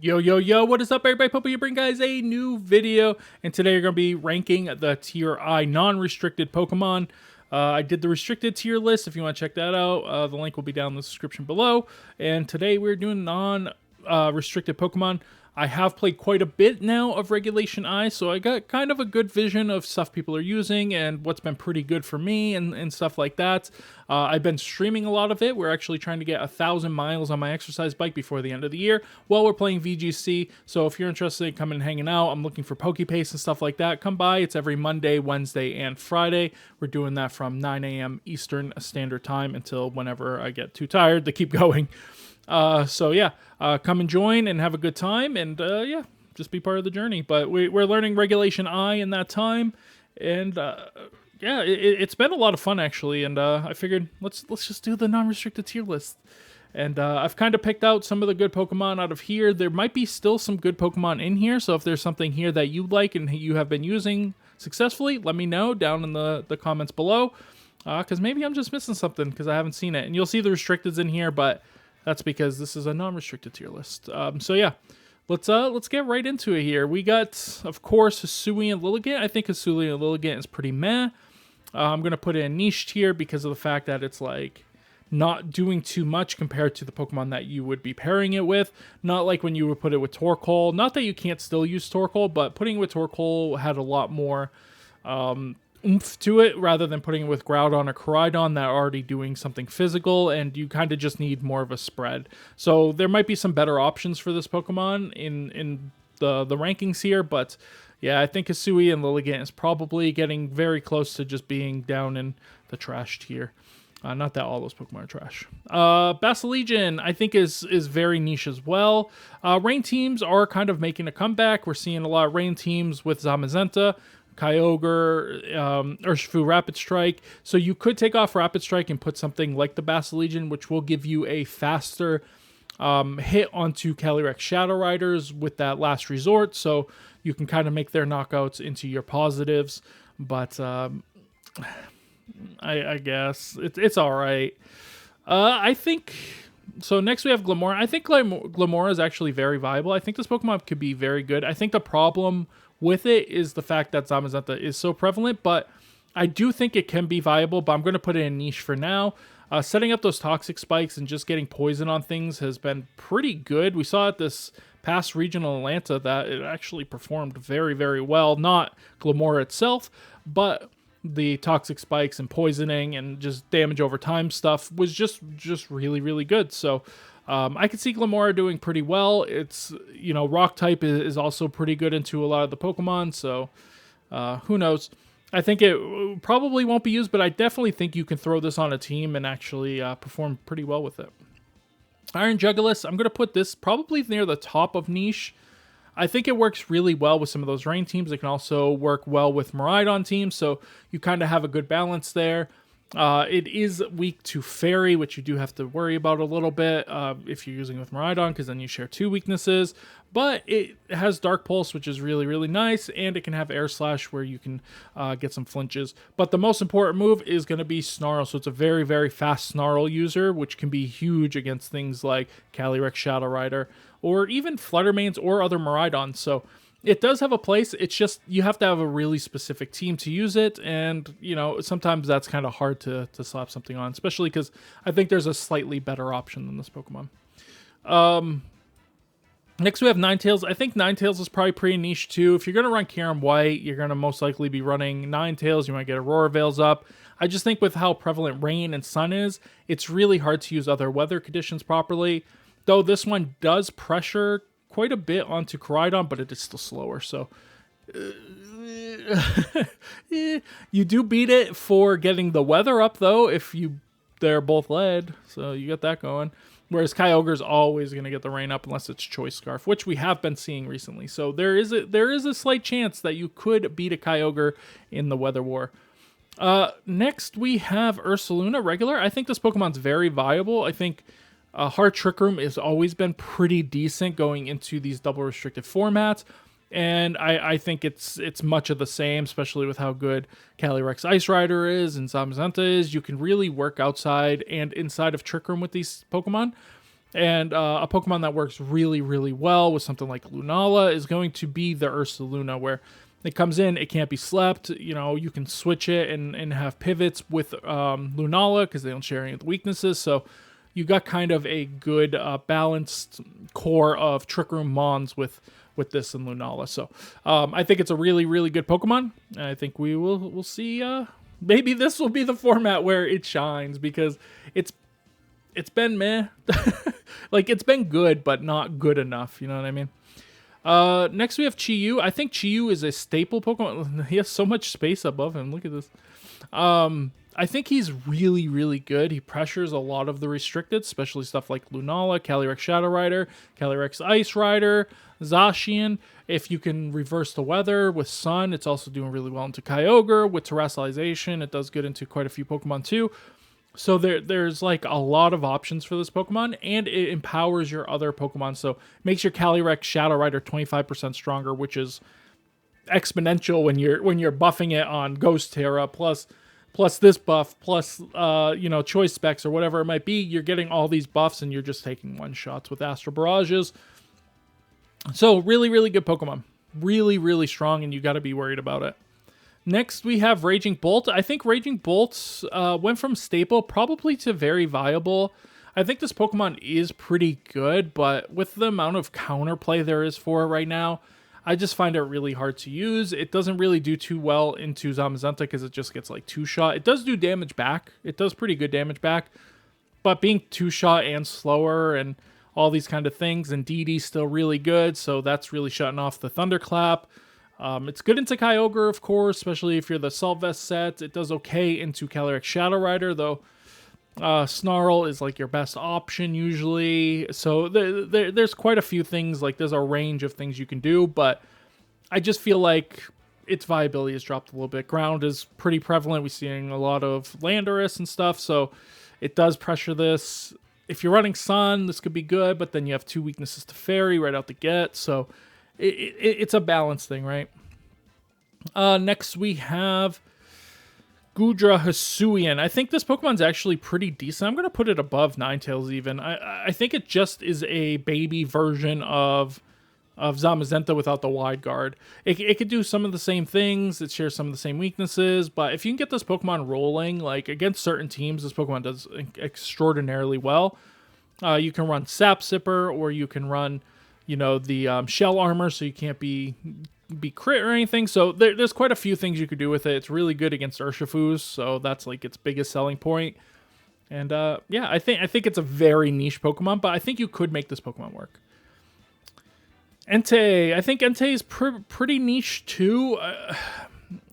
Yo, yo, yo, what is up, everybody? Popo here bring guys a new video, and today you're going to be ranking the Tier I non-restricted Pokemon. I did the restricted tier list. If you want to check that out, the link will be down in the description below. And today we're doing non-restricted Pokemon. I have played quite a bit now of Regulation I, so I got kind of a good vision of stuff people are using and what's been pretty good for me and stuff like that. I've been streaming a lot of it. We're actually trying to get 1,000 miles on my exercise bike before the end of the year while we're playing VGC. So if you're interested in coming and hanging out, I'm looking for PokePace and stuff like that. Come by. It's every Monday, Wednesday, and Friday. We're doing that from 9 a.m. Eastern Standard Time until whenever I get too tired to keep going. So yeah, come and join and have a good time, and yeah, just be part of the journey. But we're learning Regulation I in that time, and yeah, it's been a lot of fun actually. And I figured let's just do the non-restricted tier list. And I've kind of picked out some of the good Pokemon out of here. There might be still some good Pokemon in here, so if there's something here that you like and you have been using successfully, let me know down in the comments below. Because maybe I'm just missing something because I haven't seen it. And you'll see the restricteds in here, but that's because this is a non-restricted tier list. So yeah, let's get right into it here. We got, of course, Hisui and Lilligant. I think Hisui and Lilligant is pretty meh. I'm gonna put it in niche tier because of the fact that it's like not doing too much compared to the Pokemon that you would be pairing it with. Not like when you would put it with Torkoal. Not that you can't still use Torkoal, but putting it with Torkoal had a lot more oomph to it rather than putting it with Groudon or Caly-I that are already doing something physical, and you kind of just need more of a spread. So there might be some better options for this Pokemon in the rankings here, but yeah, I think Hisui and Lilligant is probably getting very close to just being down in the trash tier. Not that all those Pokemon are trash. Basiligian, I think, is very niche as well. Rain teams are kind of making a comeback. We're seeing a lot of rain teams with Zamazenta, Kyogre, Urshifu Rapid Strike. So you could take off Rapid Strike and put something like the Basiligian, which will give you a faster hit onto Calyrex Shadow Riders with that last resort. So you can kind of make their knockouts into your positives. But I guess it's all right. I think... So next we have Glamora. I think Glamora is actually very viable. I think this Pokemon could be very good. I think the problem with it is the fact that Zamazenta is so prevalent, but I do think it can be viable, but I'm going to put it in niche for now. Setting up those toxic spikes and just getting poison on things has been pretty good. We saw at this past regional Atlanta that it actually performed very, very well. Not Glamora itself, but the toxic spikes and poisoning and just damage over time stuff was just really, really good. So I could see Glamora doing pretty well. It's, you know, rock type is also pretty good into a lot of the Pokemon, so who knows. I think it probably won't be used, but I definitely think you can throw this on a team and actually perform pretty well with it. Iron Jugulis, I'm going to put this probably near the top of niche. I think it works really well with some of those rain teams. It can also work well with Miraidon teams, so you kind of have a good balance there. It is weak to Fairy, which you do have to worry about a little bit if you're using with Miraidon, because then you share two weaknesses. But it has Dark Pulse, which is really, really nice, and it can have Air Slash, where you can get some flinches. But the most important move is going to be Snarl, so it's a very, very fast Snarl user, which can be huge against things like Calyrex Shadow Rider, or even Fluttermanes or other Miraidons. So it does have a place. It's just you have to have a really specific team to use it, and you know sometimes that's kind of hard to slap something on, especially because I think there's a slightly better option than this Pokemon. Next we have Ninetales. I think Ninetales is probably pretty niche too. If you're going to run Kyurem White, you're going to most likely be running Ninetales. You might get Aurora Veils up. I just think with how prevalent rain and sun is, it's really hard to use other weather conditions properly. Though this one does pressure quite a bit onto Caly-I, but it is still slower. So you do beat it for getting the weather up, though, if they're both lead. So you get that going. Whereas Kyogre is always going to get the rain up unless it's Choice Scarf, which we have been seeing recently. So there is a slight chance that you could beat a Kyogre in the Weather War. Next we have Ursaluna regular. I think this Pokemon's very viable. I think Hard Trick Room has always been pretty decent going into these double restricted formats. And I think it's much of the same, especially with how good Calyrex Ice Rider is and Zamazenta is. You can really work outside and inside of Trick Room with these Pokemon. And a Pokemon that works really, really well with something like Lunala is going to be the Ursaluna, where it comes in, it can't be slept. You know, you can switch it and have pivots with Lunala because they don't share any of the weaknesses. So you got kind of a good balanced core of Trick Room Mons with this and Lunala. So I think it's a really, really good Pokemon. And I think we'll see. Maybe this will be the format where it shines, because it's been meh. Like, it's been good, but not good enough. You know what I mean? Next we have Chi-Yu. I think Chi-Yu is a staple Pokemon. He has so much space above him. Look at this. I think he's really, really good. He pressures a lot of the restricted, especially stuff like Lunala, Calyrex Shadow Rider, Calyrex Ice Rider, Zacian. If you can reverse the weather with Sun, it's also doing really well into Kyogre. With Terrestrialization, it does good into quite a few Pokemon too. So there's like a lot of options for this Pokemon, and it empowers your other Pokemon. So it makes your Calyrex Shadow Rider 25% stronger, which is exponential when you're buffing it on Ghost Terra plus this buff plus choice specs or whatever it might be. You're getting all these buffs, and you're just taking one shots with Astral Barrages. So really, really good Pokemon. Really, really strong, and you got to be worried about it. Next, we have Raging Bolt. I think Raging Bolt went from staple probably to very viable. I think this Pokemon is pretty good, but with the amount of counterplay there is for it right now, I just find it really hard to use. It doesn't really do too well into Zamazenta because it just gets like two-shot. It does do damage back. It does pretty good damage back, but being two-shot and slower and all these kind of things, and DD's still really good, so that's really shutting off the Thunderclap. It's good into Kyogre, of course, especially if you're the Salt Vest set. It does okay into Calyrex Shadow Rider, though Snarl is like your best option usually. So there's quite a few things, like there's a range of things you can do, but I just feel like its viability has dropped a little bit. Ground is pretty prevalent. We're seeing a lot of Landorus and stuff, so it does pressure this. If you're running Sun, this could be good, but then you have two weaknesses to Fairy right out the get, so it's a balance thing, right? Next we have Gudra Hisuian. I think this Pokemon's actually pretty decent. I'm going to put it above Ninetales even. I think it just is a baby version of Zamazenta without the wide guard. It could do some of the same things. It shares some of the same weaknesses, but if you can get this Pokemon rolling, like against certain teams, this Pokemon does extraordinarily well. You can run Sap Sipper, or you can run the shell armor, so you can't be crit or anything. So there's quite a few things you could do with it. It's really good against Urshifus, so that's like its biggest selling point. And yeah, I think it's a very niche Pokemon, but I think you could make this Pokemon work. Entei. I think Entei is pretty niche too.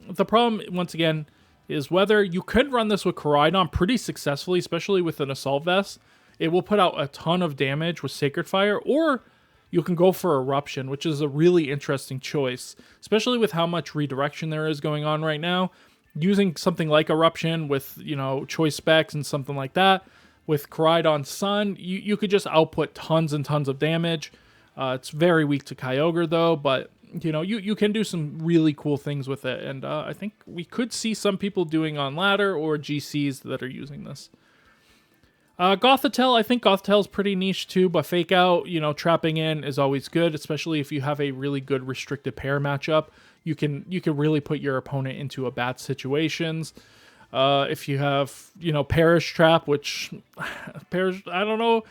The problem, once again, is whether you could run this with Koraidon pretty successfully, especially with an Assault Vest. It will put out a ton of damage with Sacred Fire, or you can go for Eruption, which is a really interesting choice, especially with how much redirection there is going on right now. Using something like Eruption with, choice specs and something like that, with Koraidon Sun, you could just output tons and tons of damage. It's very weak to Kyogre, though, but, you can do some really cool things with it, and I think we could see some people doing on ladder or GCs that are using this. Gothitelle, I think Gothitelle's pretty niche too, but Fake Out, trapping in is always good, especially if you have a really good restricted pair matchup. You can really put your opponent into a bad situations. If you have, Perish Trap, which Perish, I don't know.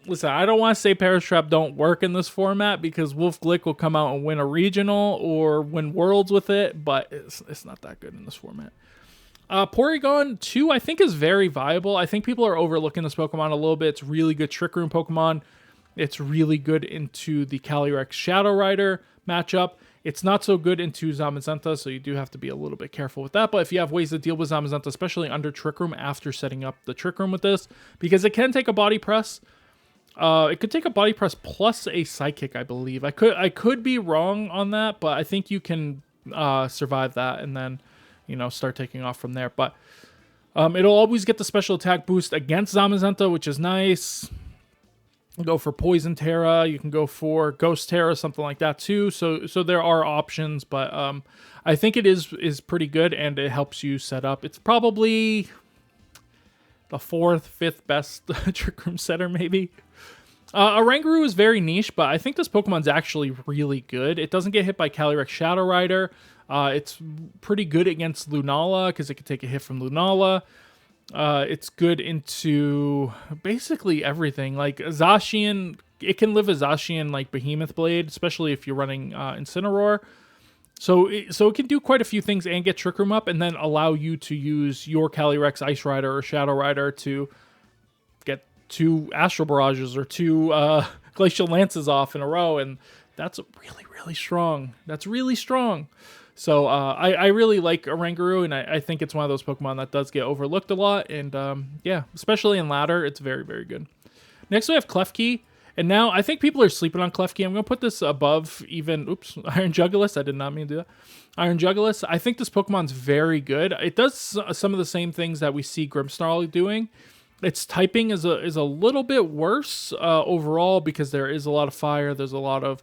Listen, I don't want to say Perish Trap don't work in this format, because Wolf Glick will come out and win a regional or win Worlds with it, but it's not that good in this format. Porygon 2, I think, is very viable. I think people are overlooking this Pokemon a little bit. It's really good Trick Room Pokemon. It's really good into the Calyrex Shadow Rider matchup. It's not so good into Zamazenta, so you do have to be a little bit careful with that. But if you have ways to deal with Zamazenta, especially under Trick Room after setting up the Trick Room with this, because it can take a Body Press. It could take a Body Press plus a Psychic, I believe. I could be wrong on that, but I think you can survive that and then start taking off from there. But it'll always get the special attack boost against Zamazenta, which is nice. Go for Poison Terra. You can go for Ghost Terra, something like that too. So there are options, but I think it is pretty good, and it helps you set up. It's probably the fourth, fifth best Trick Room setter, maybe. Oranguru is very niche, but I think this Pokemon's actually really good. It doesn't get hit by Calyrex Shadow Rider. It's pretty good against Lunala because it can take a hit from Lunala. It's good into basically everything. Like Zacian, it can live a Zacian like Behemoth Blade, especially if you're running Incineroar. So it can do quite a few things and get Trick Room up and then allow you to use your Calyrex Ice Rider or Shadow Rider to get 2 Astral Barrages or 2 Glacial Lances off in a row, and that's really, really strong. That's really strong. So I really like Oranguru, and I think it's one of those Pokemon that does get overlooked a lot, and yeah, especially in ladder, it's very, very good. Next we have Klefki, and now I think people are sleeping on Klefki. I'm going to put this above even, Iron Jugulis. I did not mean to do that. Iron Jugulis, I think this Pokemon's very good. It does some of the same things that we see Grimmsnarl doing. Its typing is a little bit worse overall because there is a lot of fire. There's a lot of,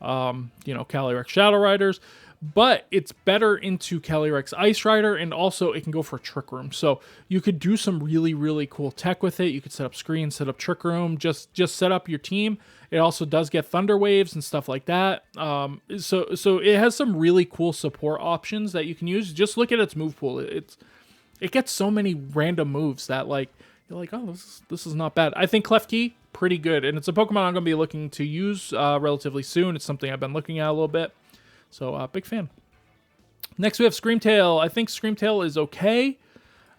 Calyrex Shadow Riders. But it's better into Calyrex Ice Rider, and also it can go for Trick Room. So you could do some really, really cool tech with it. You could set up screens, set up Trick Room, just set up your team. It also does get Thunder Waves and stuff like that. So it has some really cool support options that you can use. Just look at its move pool. It gets so many random moves that like you're like, oh, this is not bad. I think Klefki, pretty good, and it's a Pokemon I'm going to be looking to use relatively soon. It's something I've been looking at a little bit. So, big fan. Next, we have Screamtail. I think Screamtail is okay.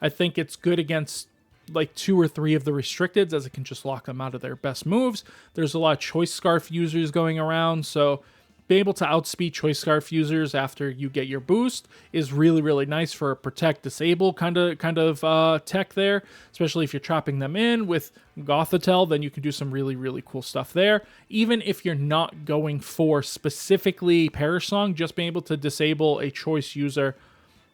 I think it's good against, like, 2 or 3 of the restricteds, as it can just lock them out of their best moves. There's a lot of Choice Scarf users going around, so being able to outspeed Choice Scarf users after you get your boost is really, really nice for a protect disable kind of tech there, especially if you're trapping them in with Gothitelle. Then you can do some really, really cool stuff there. Even if you're not going for specifically Perish Song, just being able to disable a choice user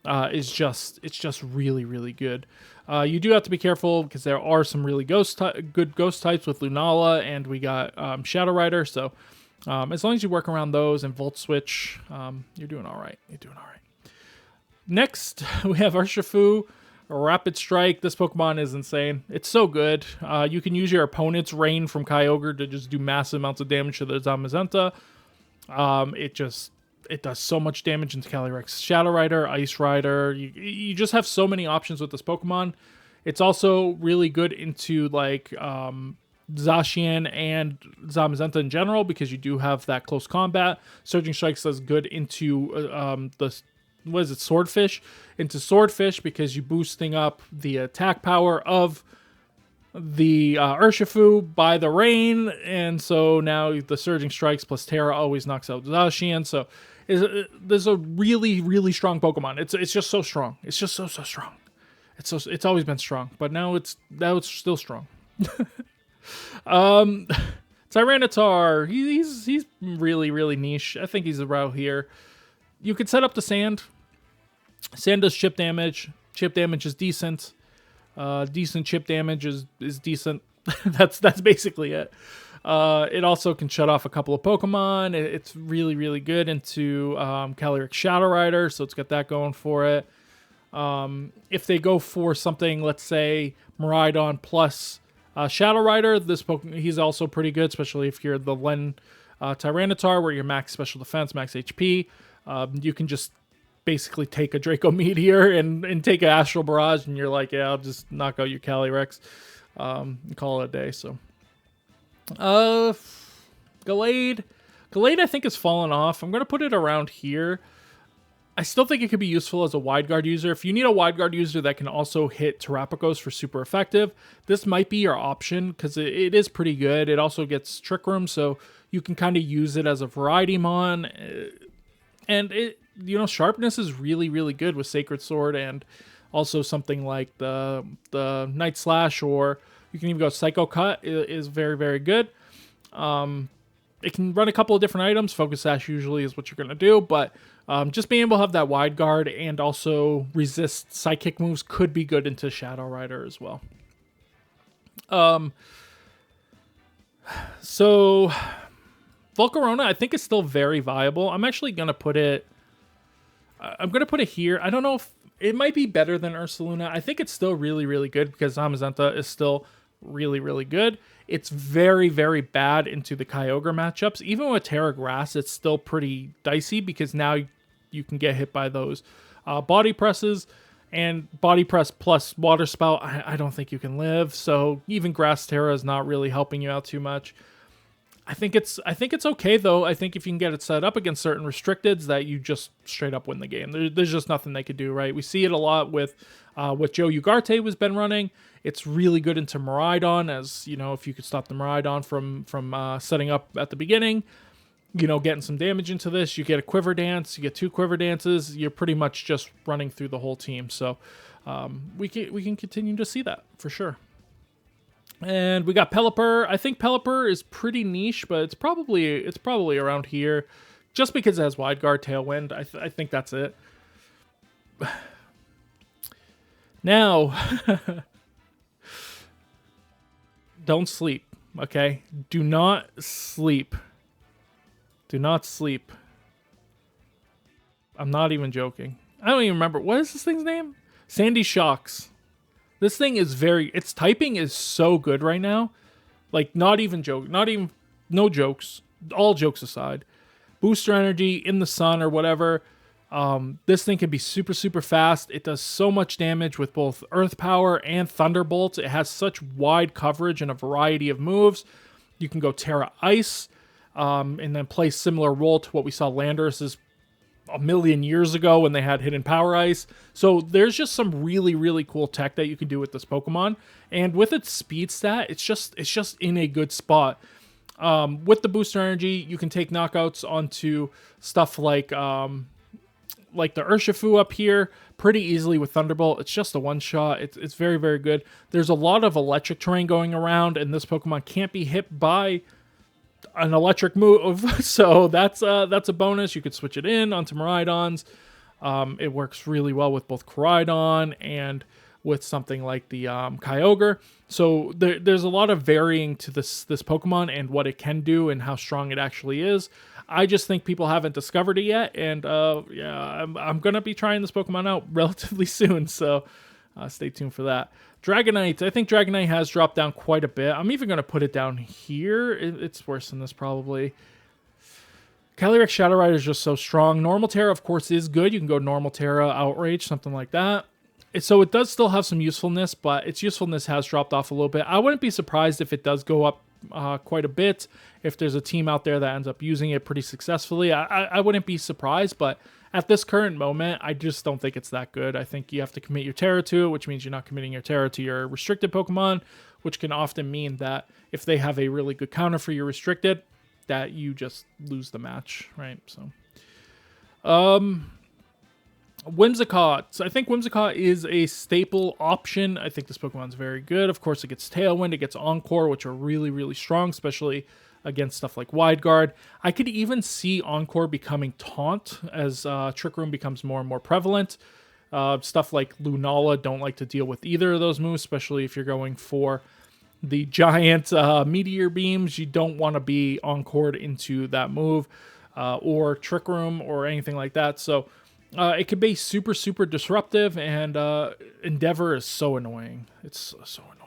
is just really, really good. You do have to be careful because there are some really good ghost types with Lunala, and we got Shadow Rider, so as long as you work around those and Volt Switch, you're doing all right. Next, we have Urshifu, Rapid Strike. This Pokemon is insane. It's so good. You can use your opponent's Rain from Kyogre to just do massive amounts of damage to the Zamazenta. It does so much damage into Calyrex Shadow Rider, Ice Rider. You just have so many options with this Pokemon. It's also really good into like Zacian and Zamazenta in general because you do have that close combat. Surging Strikes does good into Swordfish? Into Swordfish because you're boosting up the attack power of the Urshifu by the rain, and so now the Surging Strikes plus Terra always knocks out Zacian. So there's a really, really strong Pokemon. It's just so strong. It's just so strong. It's always been strong, but now it's still strong. Tyranitar, he's really, really niche. I think he's around here. You could set up the Sand. Sand does chip damage. Chip damage is decent. Decent chip damage is decent. that's basically it. It also can shut off a couple of Pokemon. It's really, really good into Calyrex Shadow Rider, so it's got that going for it. If they go for something, let's say Miraidon plus Shadow Rider, this Pokemon, he's also pretty good, especially if you're the Len Tyranitar, where you're max special defense, max HP. You can just basically take a Draco Meteor and take an Astral Barrage, and you're like, yeah, I'll just knock out your Calyrex and call it a day. So, Gallade I think has fallen off. I'm going to put it around here. I still think it could be useful as a wide guard user. If you need a wide guard user that can also hit Terrapagos for super effective, this might be your option because it is pretty good. It also gets Trick Room, so you can kind of use it as a variety mon. And sharpness is really, really good with Sacred Sword and also something like the Night Slash, or you can even go Psycho Cut is very, very good. It can run a couple of different items. Focus Sash usually is what you're going to do, but just being able to have that wide guard and also resist Psychic moves could be good into Shadow Rider as well. So Volcarona, I think, is still very viable. I'm actually going to put it... I'm going to put it here. I don't know if It might be better than Ursaluna. I think it's still really, really good because Zamazenta is still really, really good. It's very, very bad into the Kyogre matchups. Even with Terra Grass, it's still pretty dicey because now you can get hit by those body presses, and body press plus water spout. I don't think you can live. So even Grass Terra is not really helping you out too much. I think it's okay though. I think if you can get it set up against certain restricteds, that you just straight up win the game. There's just nothing they could do, right? We see it a lot with what Joe Ugarte has been running. It's really good into Miraidon, as you know, if you could stop the Miraidon from setting up at the beginning, you know, getting some damage into this. You get a Quiver Dance, you get 2 Quiver Dances. You're pretty much just running through the whole team. So we can continue to see that for sure. And we got Pelipper. I think Pelipper is pretty niche, but it's probably around here, just because it has Wide Guard, Tailwind. I think that's it. Now, don't sleep, okay? Do not sleep. Do not sleep. I'm not even joking. I don't even remember. What is this thing's name? Sandy Shocks. This thing is its typing is so good right now. Like, no jokes. All jokes aside. Booster energy in the sun or whatever. This thing can be super, super fast. It does so much damage with both Earth Power and Thunderbolt. It has such wide coverage and a variety of moves. You can go Terra Ice, and then play similar role to what we saw Landorus's a million years ago when they had Hidden Power Ice. So there's just some really, really cool tech that you can do with this Pokemon. And with its speed stat, it's just in a good spot. With the booster energy, you can take knockouts onto stuff like the Urshifu up here pretty easily with Thunderbolt. It's just a one-shot. It's very, very good. There's a lot of electric terrain going around, and this Pokemon can't be hit by an electric move, so that's a bonus. You could switch it in onto Miraidons. It works really well with both Koraidon and with something like the Kyogre. So there's a lot of varying to this Pokemon and what it can do and how strong it actually is. I just think people haven't discovered it yet, and yeah, I'm gonna be trying this Pokemon out relatively soon, so stay tuned for that. Dragonite. I think Dragonite has dropped down quite a bit. I'm even going to put it down here. It's worse than this, probably. Calyrex Shadow Rider is just so strong. Normal Terra, of course, is good. You can go Normal Terra, Outrage, something like that. So it does still have some usefulness, but its usefulness has dropped off a little bit. I wouldn't be surprised if it does go up quite a bit. If there's a team out there that ends up using it pretty successfully, I wouldn't be surprised, but at this current moment, I just don't think it's that good. I think you have to commit your Terra to it, which means you're not committing your Terra to your restricted Pokemon, which can often mean that if they have a really good counter for your restricted, that you just lose the match, right? So, Whimsicott. So I think Whimsicott is a staple option. I think this Pokemon's very good. Of course, it gets Tailwind, it gets Encore, which are really, really strong, especially against stuff like Wide Guard. I could even see Encore becoming Taunt as Trick Room becomes more and more prevalent. Stuff like Lunala don't like to deal with either of those moves, especially if you're going for the giant Meteor Beams. You don't want to be Encored into that move or Trick Room or anything like that. So it could be super, super disruptive, and Endeavor is so annoying. It's so annoying.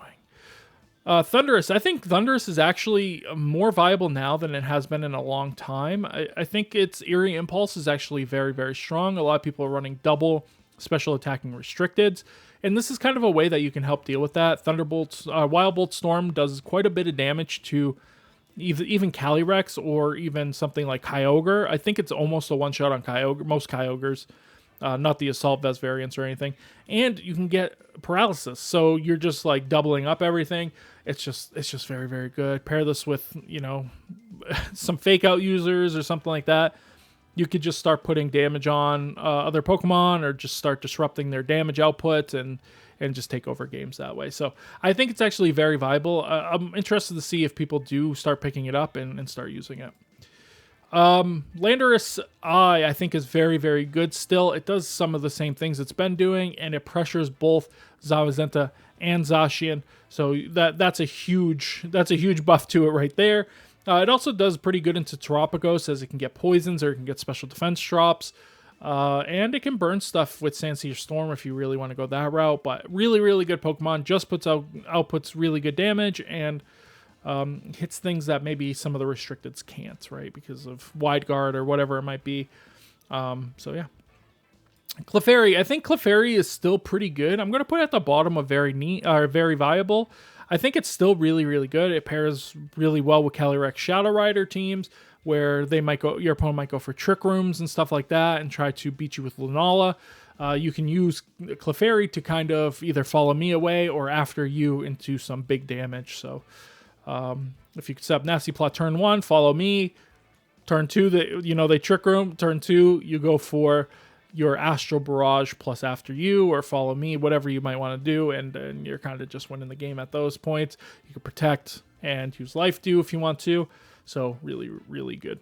Thundurus. I think Thundurus is actually more viable now than it has been in a long time. I think its Eerie Impulse is actually very, very strong. A lot of people are running double special attacking restricteds, and this is kind of a way that you can help deal with that. Wild Bolt Storm does quite a bit of damage to even Calyrex or even something like Kyogre. I think it's almost a one-shot on Kyogre, most Kyogres. Not the Assault Vest variants or anything. And you can get Paralysis, so you're just like doubling up everything. It's just very, very good. Pair this with, you know, some Fake Out users or something like that. You could just start putting damage on other Pokemon, or just start disrupting their damage output and just take over games that way. So I think it's actually very viable. I'm interested to see if people do start picking it up and start using it. Landorus I think is very, very good still. It does some of the same things it's been doing, and it pressures both Zamazenta and Zacian. So that's a huge buff to it right there. It also does pretty good into Terapagos, as it can get poisons or it can get special defense drops. And it can burn stuff with Sandsear Storm if you really want to go that route. But really, really good Pokemon. Just outputs really good damage and hits things that maybe some of the restricteds can't, right? Because of Wide Guard or whatever it might be. So yeah. Clefairy. I think Clefairy is still pretty good. I'm going to put it at the bottom of very viable. I think it's still really, really good. It pairs really well with Calyrex Shadow Rider teams, where your opponent might go for Trick Rooms and stuff like that and try to beat you with Lunala. You can use Clefairy to kind of either follow me away or after you into some big damage. So if you could set up Nasty Plot turn 1, follow me. Turn 2, they Trick Room. Turn 2, you go for your Astral Barrage plus after you or follow me, whatever you might want to do, and you're kind of just winning the game at those points. You can protect and use Life Dew if you want to. So really, really good.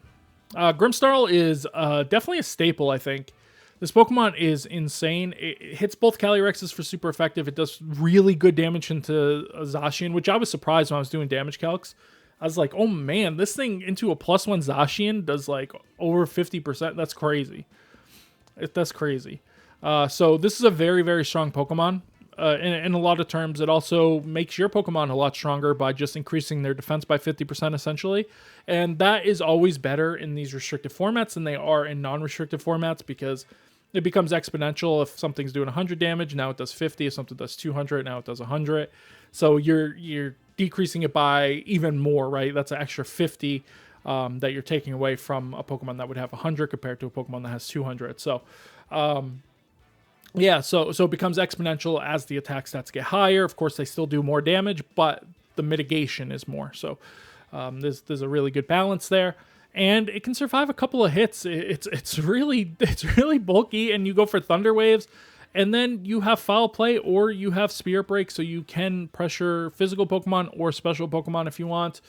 Grimmsnarl is definitely a staple, I think. This Pokemon is insane. It hits both Calyrexes for super effective. It does really good damage into Zacian, which I was surprised when I was doing damage calcs. I was like, oh man, this thing into a +1 Zacian does like over 50%. That's crazy. That's crazy. So this is a very, very strong Pokemon. In a lot of terms, it also makes your Pokemon a lot stronger by just increasing their defense by 50% essentially. And that is always better in these restricted formats than they are in non-restricted formats, because it becomes exponential. If something's doing 100 damage, now it does 50. If something does 200, now it does 100. So you're decreasing it by even more, right? That's an extra 50 that you're taking away from a Pokemon that would have 100 compared to a Pokemon that has 200. So, yeah, so it becomes exponential as the attack stats get higher. Of course, they still do more damage, but the mitigation is more. So, there's a really good balance there, and it can survive a couple of hits. It's really bulky, and you go for Thunder Waves, and then you have Foul Play or you have Spirit Break, so you can pressure physical Pokemon or special Pokemon if you want.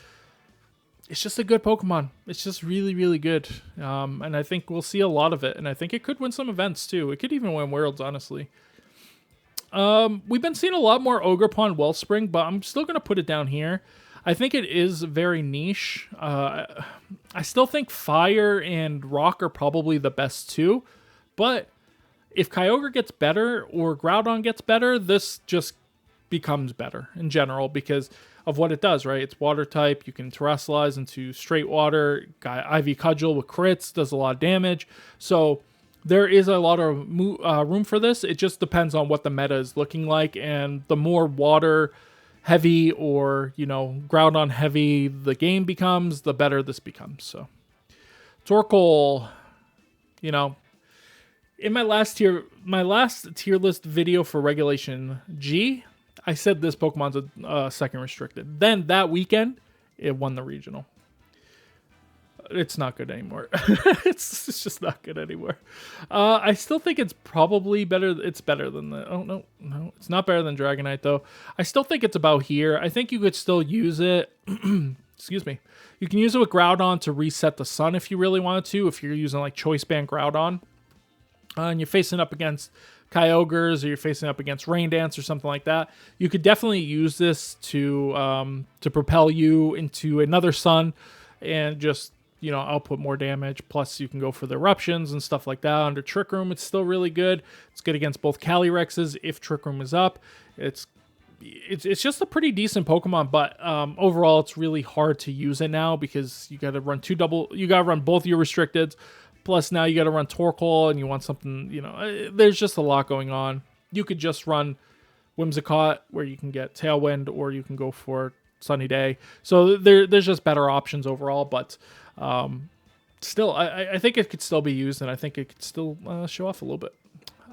It's just a good Pokemon. It's just really, really good. And I think we'll see a lot of it. And I think it could win some events too. It could even win Worlds, honestly. We've been seeing a lot more Ogerpon Wellspring, but I'm still going to put it down here. I think it is very niche. I still think Fire and Rock are probably the best two. But if Kyogre gets better or Groudon gets better, this just becomes better in general because of what it does, right? It's water type. You can terrestrialize into straight water. Ivy Cudgel with crits does a lot of damage. So there is a lot of room for this. It just depends on what the meta is looking like. And the more water heavy or, Groudon heavy the game becomes, the better this becomes. So Torkoal, in my last tier list video for Regulation G, I said this Pokemon's a second restricted. Then that weekend, it won the regional. It's not good anymore. it's just not good anymore. I still think it's probably better. It's better than the... Oh, no. It's not better than Dragonite, though. I still think it's about here. I think you could still use it. Excuse me. You can use it with Groudon to reset the sun if you really wanted to. If you're using, like, Choice Band Groudon. And you're facing up against Kyogres or you're facing up against Rain Dance or something like that, you could definitely use this to propel you into another sun and just, output more damage. Plus, you can go for the eruptions and stuff like that. Under Trick Room, it's still really good. It's good against both Calyrexes if Trick Room is up. It's just a pretty decent Pokemon, but overall, it's really hard to use it now because you got to run you got to run both your restricteds. Plus, now you got to run Torkoal, and you want something, there's just a lot going on. You could just run Whimsicott, where you can get Tailwind, or you can go for Sunny Day. So there's just better options overall, but still, I think it could still be used, and I think it could still show off a little bit.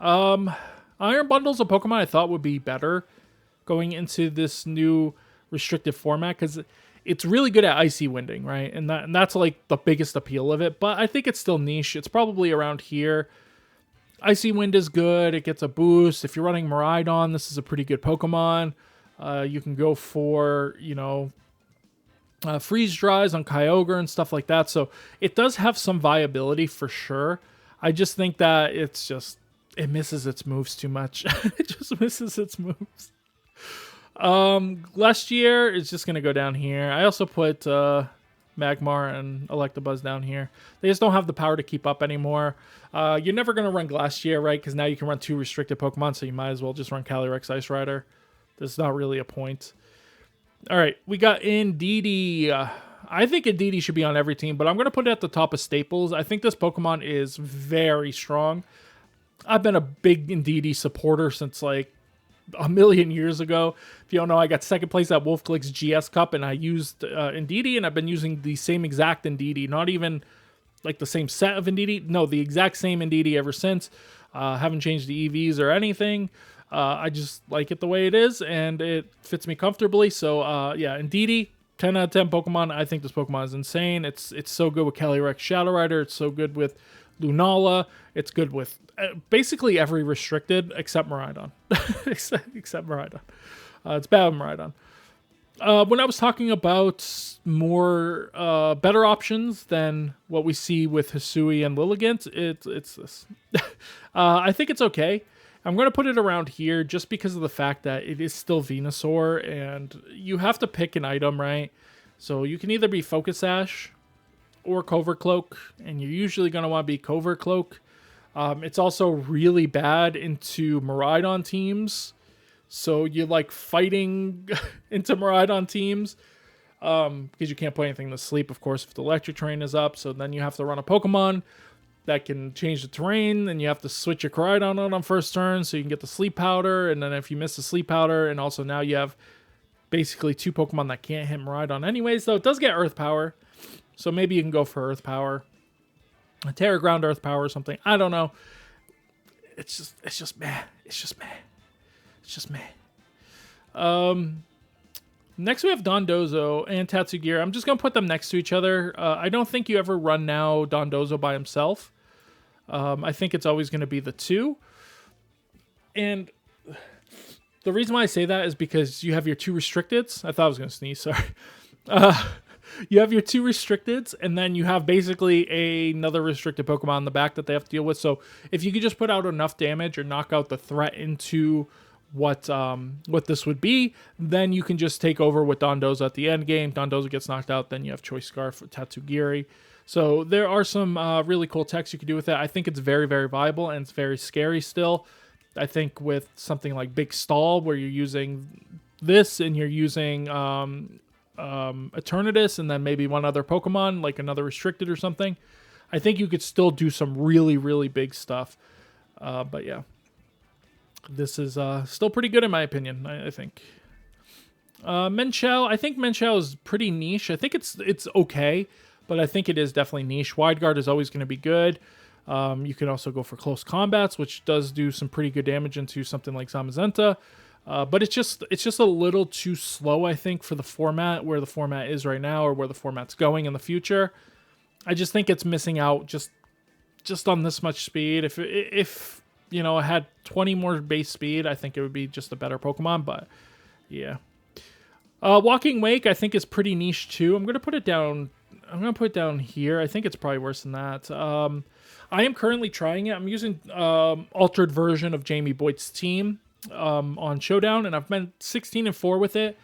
Iron Bundle's a Pokemon I thought would be better going into this new restricted format, because it's really good at Icy Winding, right? And that's like the biggest appeal of it, but I think it's still niche. It's probably around here. Icy Wind is good. It gets a boost. If you're running Miraidon, this is a pretty good Pokemon. You can go for, Freeze Dries on Kyogre and stuff like that. So it does have some viability for sure. I just think that it misses its moves too much. It just misses its moves. Last year is just gonna go down here. I also put Magmar and Electabuzz down here. They just don't have the power to keep up anymore. You're never going to run Glacier, right? Because now you can run 2 restricted Pokemon, so you might as well just run Calyrex Ice Rider. There's not really a point. All right, we got Indeedee. I think Indeedee should be on every team, but I'm going to put it at the top of staples. I think this Pokemon is very strong. I've been a big Indeedee supporter since like a million years ago. If you don't know, I got second place at Wolfclick's GS Cup, and I used Indeedee, and I've been using the same exact Indeedee, not even like the same set of Indeedee. No, the exact same Indeedee ever since. Haven't changed the EVs or anything. I just like it the way it is, and it fits me comfortably. So, yeah, Indeedee, 10 out of 10 Pokemon. I think this Pokemon is insane. It's so good with Calyrex Shadow Rider. It's so good with Lunala. It's good with basically every restricted except Miraidon. except Miraidon. It's bad with Miraidon. When I was talking about more better options than what we see with Hisui and Lilligant, it's this. I think it's okay. I'm going to put it around here just because of the fact that it is still Venusaur, and you have to pick an item, right? So you can either be Focus Sash or Covert Cloak, and you're usually going to want to be Covert Cloak. It's also really bad into Miraidon teams, so you like fighting into Miraidon teams because you can't put anything to sleep, of course, if the Electric Terrain is up, so then you have to run a Pokemon that can change the terrain, and you have to switch your Koraidon on first turn so you can get the Sleep Powder, and then if you miss the Sleep Powder, and also now you have basically 2 Pokemon that can't hit Miraidon anyways, though it does get Earth Power, so maybe you can go for Earth Power. A Terra Ground Earth Power or something. I don't know. It's just meh. It's just meh. Next we have Dondozo and Tatsugiri. I'm just going to put them next to each other. I don't think you ever run now Dondozo by himself. I think it's always going to be the 2. And the reason why I say that is because you have your 2 restricteds. I thought I was going to sneeze, sorry. You have your 2 restricteds, and then you have basically another restricted Pokemon in the back that they have to deal with. So if you could just put out enough damage or knock out the threat into what this would be, then you can just take over with Dondozo at the end game. Dondozo gets knocked out, then you have Choice Scarf for Tatsugiri. So there are some really cool techs you could do with that. I think it's very, very viable, and it's very scary still. I think with something like Big Stall, where you're using this and you're using Eternatus and then maybe one other Pokemon, like another restricted or something, I think you could still do some really, really big stuff. But yeah, this is still pretty good in my opinion, I think. Menchao, I think Menchao is pretty niche. I think it's okay, but I think it is definitely niche. Wide Guard is always going to be good. You can also go for close combats, which does do some pretty good damage into something like Zamazenta. But it's just a little too slow, I think, for the format, where the format is right now or where the format's going in the future. I just think it's missing out just on this much speed. If you know, it had 20 more base speed, I think it would be just a better Pokemon, but yeah. Walking Wake, I think, is pretty niche too. I'm going to put it down here. I think it's probably worse than that. I am currently trying it. I'm using altered version of Jamie Boyt's team on Showdown, and I've been 16-4 with it,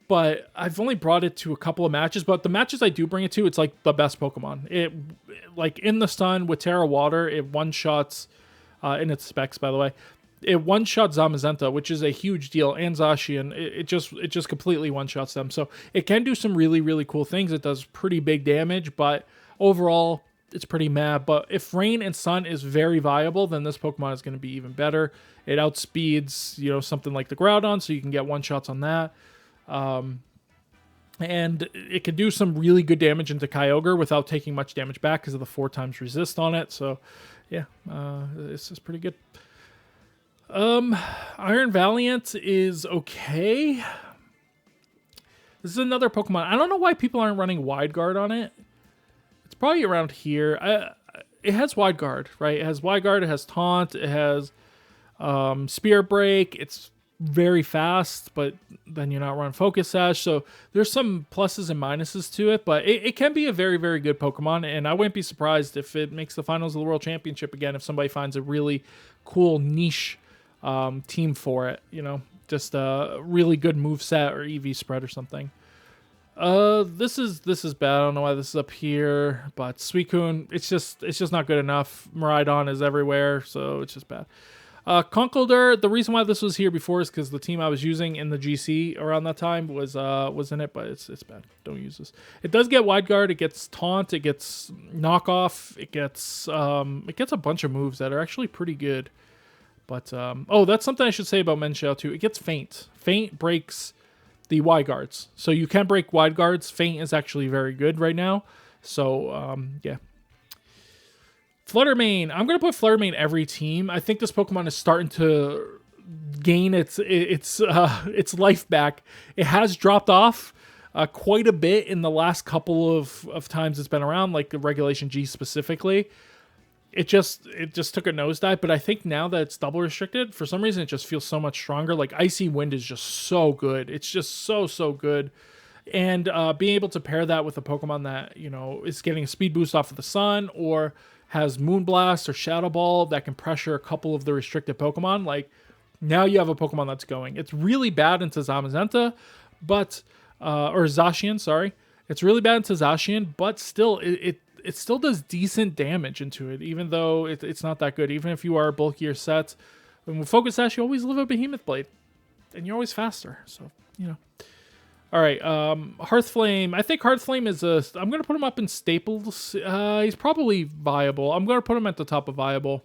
but I've only brought it to a couple of matches. But the matches I do bring it to, it's like the best Pokemon. It, like in the sun with Terra Water, it one-shots in its specs, by the way. It one-shot Zamazenta, which is a huge deal, and Zacian. It just completely one-shots them. So it can do some really, really cool things. It does pretty big damage, but overall, it's pretty mad. But if Rain and Sun is very viable, then this Pokemon is going to be even better. It outspeeds, you know, something like the Groudon, so you can get one-shots on that. And it can do some really good damage into Kyogre without taking much damage back because of the 4x resist on it. So, yeah, this is pretty good. Iron Valiant is okay. This is another Pokemon. I don't know why people aren't running Wide Guard on it. It's probably around here. It has Wide Guard, right? It has Wide Guard, it has Taunt, it has Spear Break. It's very fast, but then you're not running Focus Sash. So there's some pluses and minuses to it, but it can be a very, very good Pokemon, and I wouldn't be surprised if it makes the finals of the World Championship again if somebody finds a really cool niche team for it, you know, just a really good moveset or EV spread or something. This is bad. I don't know why this is up here, but Suicune, it's just not good enough. Miraidon is everywhere, so it's just bad. Conkeldurr, the reason why this was here before is because the team I was using in the GC around that time was in it, but it's bad. Don't use this. It does get wide guard, it gets taunt, it gets knockoff, it gets a bunch of moves that are actually pretty good. But oh, that's something I should say about Menxiao too. It gets feint. Feint breaks the wide guards, so you can break wide guards. Feint is actually very good right now. So yeah. Fluttermane. I'm gonna put Fluttermane every team. I think this Pokemon is starting to gain its life back. It has dropped off quite a bit in the last couple of times it's been around, like the Regulation G specifically. It just took a nosedive, but I think now that it's double restricted, for some reason it just feels so much stronger. Like Icy Wind is just so good. It's just so good. And being able to pair that with a Pokemon that, you know, is getting a speed boost off of the sun, or has Moonblast or Shadow Ball that can pressure a couple of the restricted Pokemon, like now you have a Pokemon that's going. It's really bad into Zamazenta, but or Zacian, sorry. It's really bad into Zacian, but still it still does decent damage into it, even though it's not that good. Even if you are a bulkier set, and with Focus Sash, you always live a Behemoth Blade, and you're always faster. So, you know. All right, Hearthflame. I think Hearthflame is I'm going to put him up in staples. He's probably viable. I'm going to put him at the top of viable.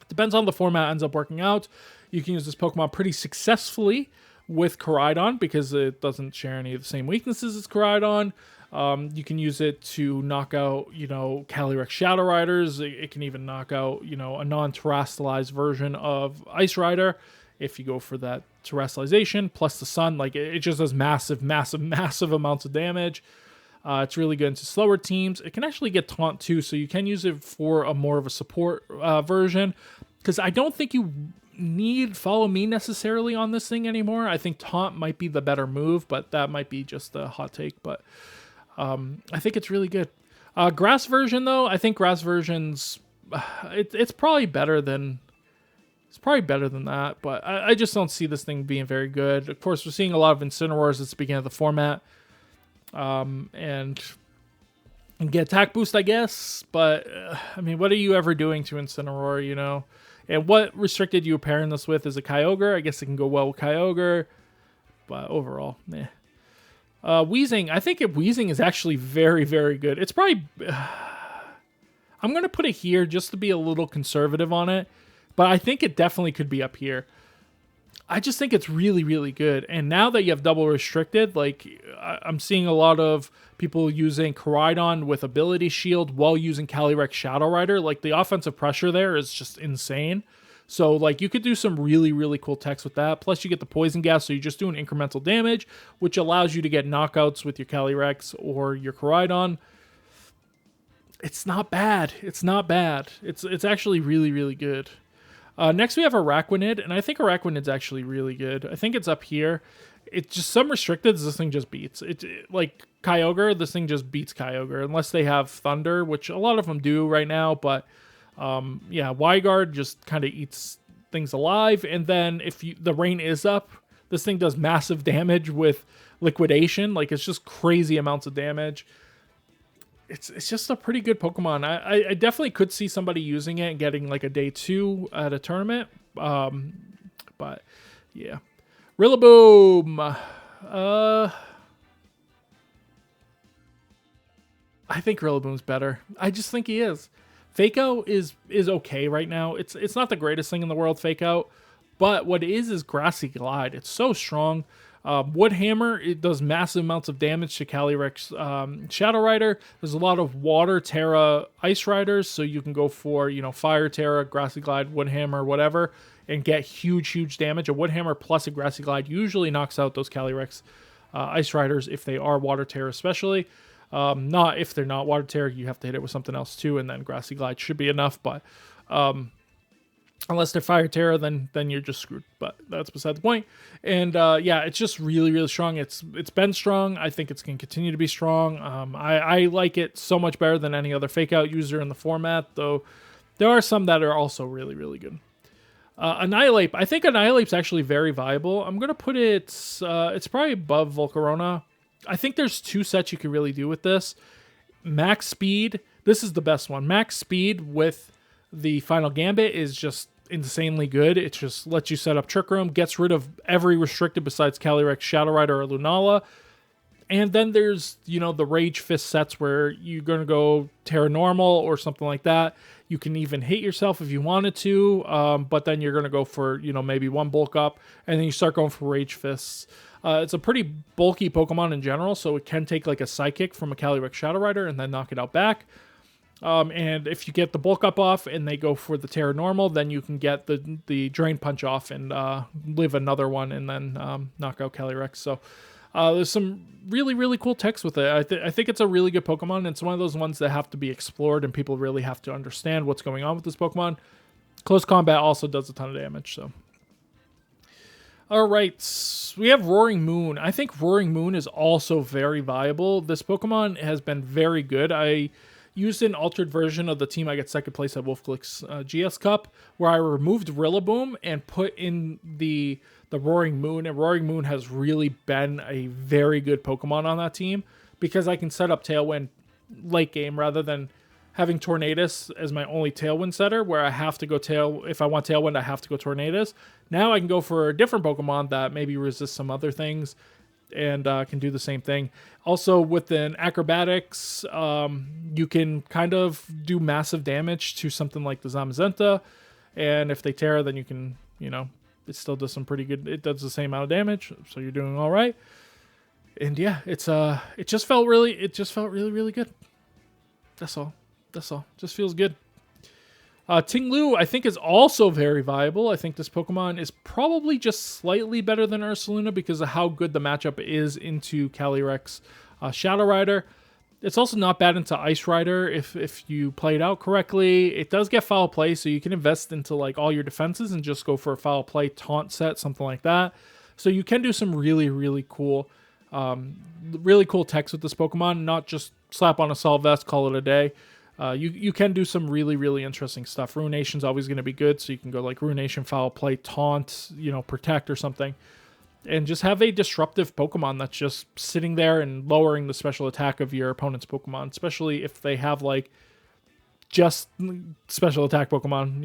Depends on the format ends up working out. You can use this Pokemon pretty successfully with Koraidon because it doesn't share any of the same weaknesses as Koraidon. You can use it to knock out, you know, Calyrex Shadow Riders. It can even knock out, you know, a non-terrestrialized version of Ice Rider if you go for that terrestrialization, plus the sun. Like, it just does massive amounts of damage. It's really good into slower teams. It can actually get taunt too, so you can use it for a more of a support version, because I don't think you need Follow Me necessarily on this thing anymore. I think taunt might be the better move, but that might be just a hot take. But I think it's really good. Grass version though, I think grass version's it's probably better than that, but I just don't see this thing being very good. Of course, we're seeing a lot of Incineroars at the beginning of the format, and get attack boost, I guess. But I mean, what are you ever doing to Incineroar, you know? And what restricted you pairing this with is a Kyogre. I guess it can go well with Kyogre, but overall, meh. Weezing. I think Weezing is actually very, very good. It's probably... I'm going to put it here just to be a little conservative on it, but I think it definitely could be up here. I just think it's really, really good. And now that you have double restricted, like, I'm seeing a lot of people using Koraidon with Ability Shield while using Calyrex Shadow Rider. Like, the offensive pressure there is just insane. So, like, you could do some really, really cool techs with that. Plus, you get the Poison Gas, so you're just doing incremental damage, which allows you to get knockouts with your Calyrex or your Koraidon. It's not bad. It's not bad. It's actually really, really good. Next, we have Araquanid, and I think Araquanid's actually really good. I think it's up here. It's just some restricted, this thing just beats. Like Kyogre, this thing just beats Kyogre, unless they have Thunder, which a lot of them do right now, but yeah, Wyguard just kind of eats things alive, and then if the rain is up, this thing does massive damage with Liquidation. Like, it's just crazy amounts of damage. It's just a pretty good Pokemon. I definitely could see somebody using it and getting like a day 2 at a tournament. But yeah. Rillaboom. I think Rillaboom's better. I just think he is. Fake Out is okay right now. It's not the greatest thing in the world, Fake Out. But what it is Grassy Glide. It's so strong. Wood Hammer, it does massive amounts of damage to Calyrex Shadow Rider. There's a lot of Water, Terra, Ice Riders, so you can go for, you know, Fire, Terra, Grassy Glide, Wood Hammer, whatever, and get huge damage. A Wood Hammer plus a Grassy Glide usually knocks out those Calyrex Ice Riders if they are Water, Terra especially. Not if they're not Water, Terra, you have to hit it with something else too, and then Grassy Glide should be enough, but... unless they're Fire Terra, then you're just screwed. But that's beside the point. And yeah, it's just really, really strong. It's been strong. I think it's going to continue to be strong. I like it so much better than any other Fake Out user in the format, though there are some that are also really, really good. Annihilate. I think Annihilate's actually very viable. I'm going to put it... it's probably above Volcarona. I think there's two sets you can really do with this. Max speed. This is the best one. Max speed with the Final Gambit is just insanely good. It just lets you set up Trick Room, gets rid of every restricted besides Caly-I, Shadow Rider, or Lunala. And then there's, the Rage Fist sets where you're going to go Terra Normal or something like that. You can even hit yourself if you wanted to, but then you're going to go for, maybe one bulk up, and then you start going for Rage Fists. It's a pretty bulky Pokemon in general, so it can take like a Psychic from a Caly-I Shadow Rider and then knock it out back. And if you get the bulk up off and they go for the Terra Normal, then you can get the Drain Punch off and live another one and then knock out Calyrex. So there's some really, really cool text with it. I think it's a really good Pokemon. It's one of those ones that have to be explored and people really have to understand what's going on with this Pokemon. Close combat also does a ton of damage, so. All right, we have Roaring Moon. I think Roaring Moon is also very viable. This Pokemon has been very good. I used an altered version of the team I got second place at Wolfglick's GS Cup, where I removed Rillaboom and put in the Roaring Moon, and Roaring Moon has really been a very good Pokemon on that team because I can set up Tailwind late game rather than having Tornadus as my only Tailwind setter, where I have to go if I want Tailwind, I have to go Tornadus. Now I can go for a different Pokemon that maybe resists some other things and can do the same thing. Also, with an Acrobatics, you can kind of do massive damage to something like the Zamazenta, and if they Terra, then you can, it still does some pretty good. It does the same amount of damage, so you're doing all right. And yeah, it just felt really really good. That's all. Just feels good. Ting-Lu, I think, is also very viable. I think this Pokemon is probably just slightly better than Ursaluna because of how good the matchup is into Calyrex Shadow Rider. It's also not bad into Ice Rider if you play it out correctly. It does get foul play, so you can invest into like all your defenses and just go for a foul play taunt set, something like that. So you can do some really, really cool text with this Pokemon, not just slap on a Assault Vest, call it a day. You can do some really, really interesting stuff. Ruination's always going to be good, so you can go like Ruination, Foul Play, Taunt, Protect or something. And just have a disruptive Pokemon that's just sitting there and lowering the special attack of your opponent's Pokemon, especially if they have like just special attack Pokemon,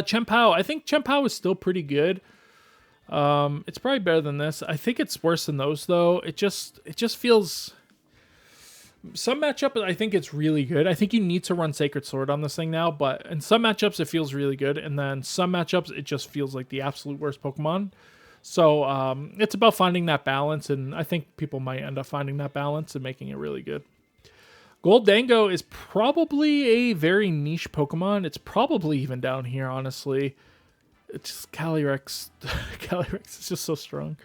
Chien-Pao. I think Chien-Pao is still pretty good. It's probably better than this. I think it's worse than those though. It just feels... Some matchups, I think it's really good. I think you need to run Sacred Sword on this thing now, but in some matchups, it feels really good. And then some matchups, it just feels like the absolute worst Pokemon. So it's about finding that balance, and I think people might end up finding that balance and making it really good. Goldango is probably a very niche Pokemon. It's probably even down here, honestly. It's just Calyrex. Calyrex is just so strong.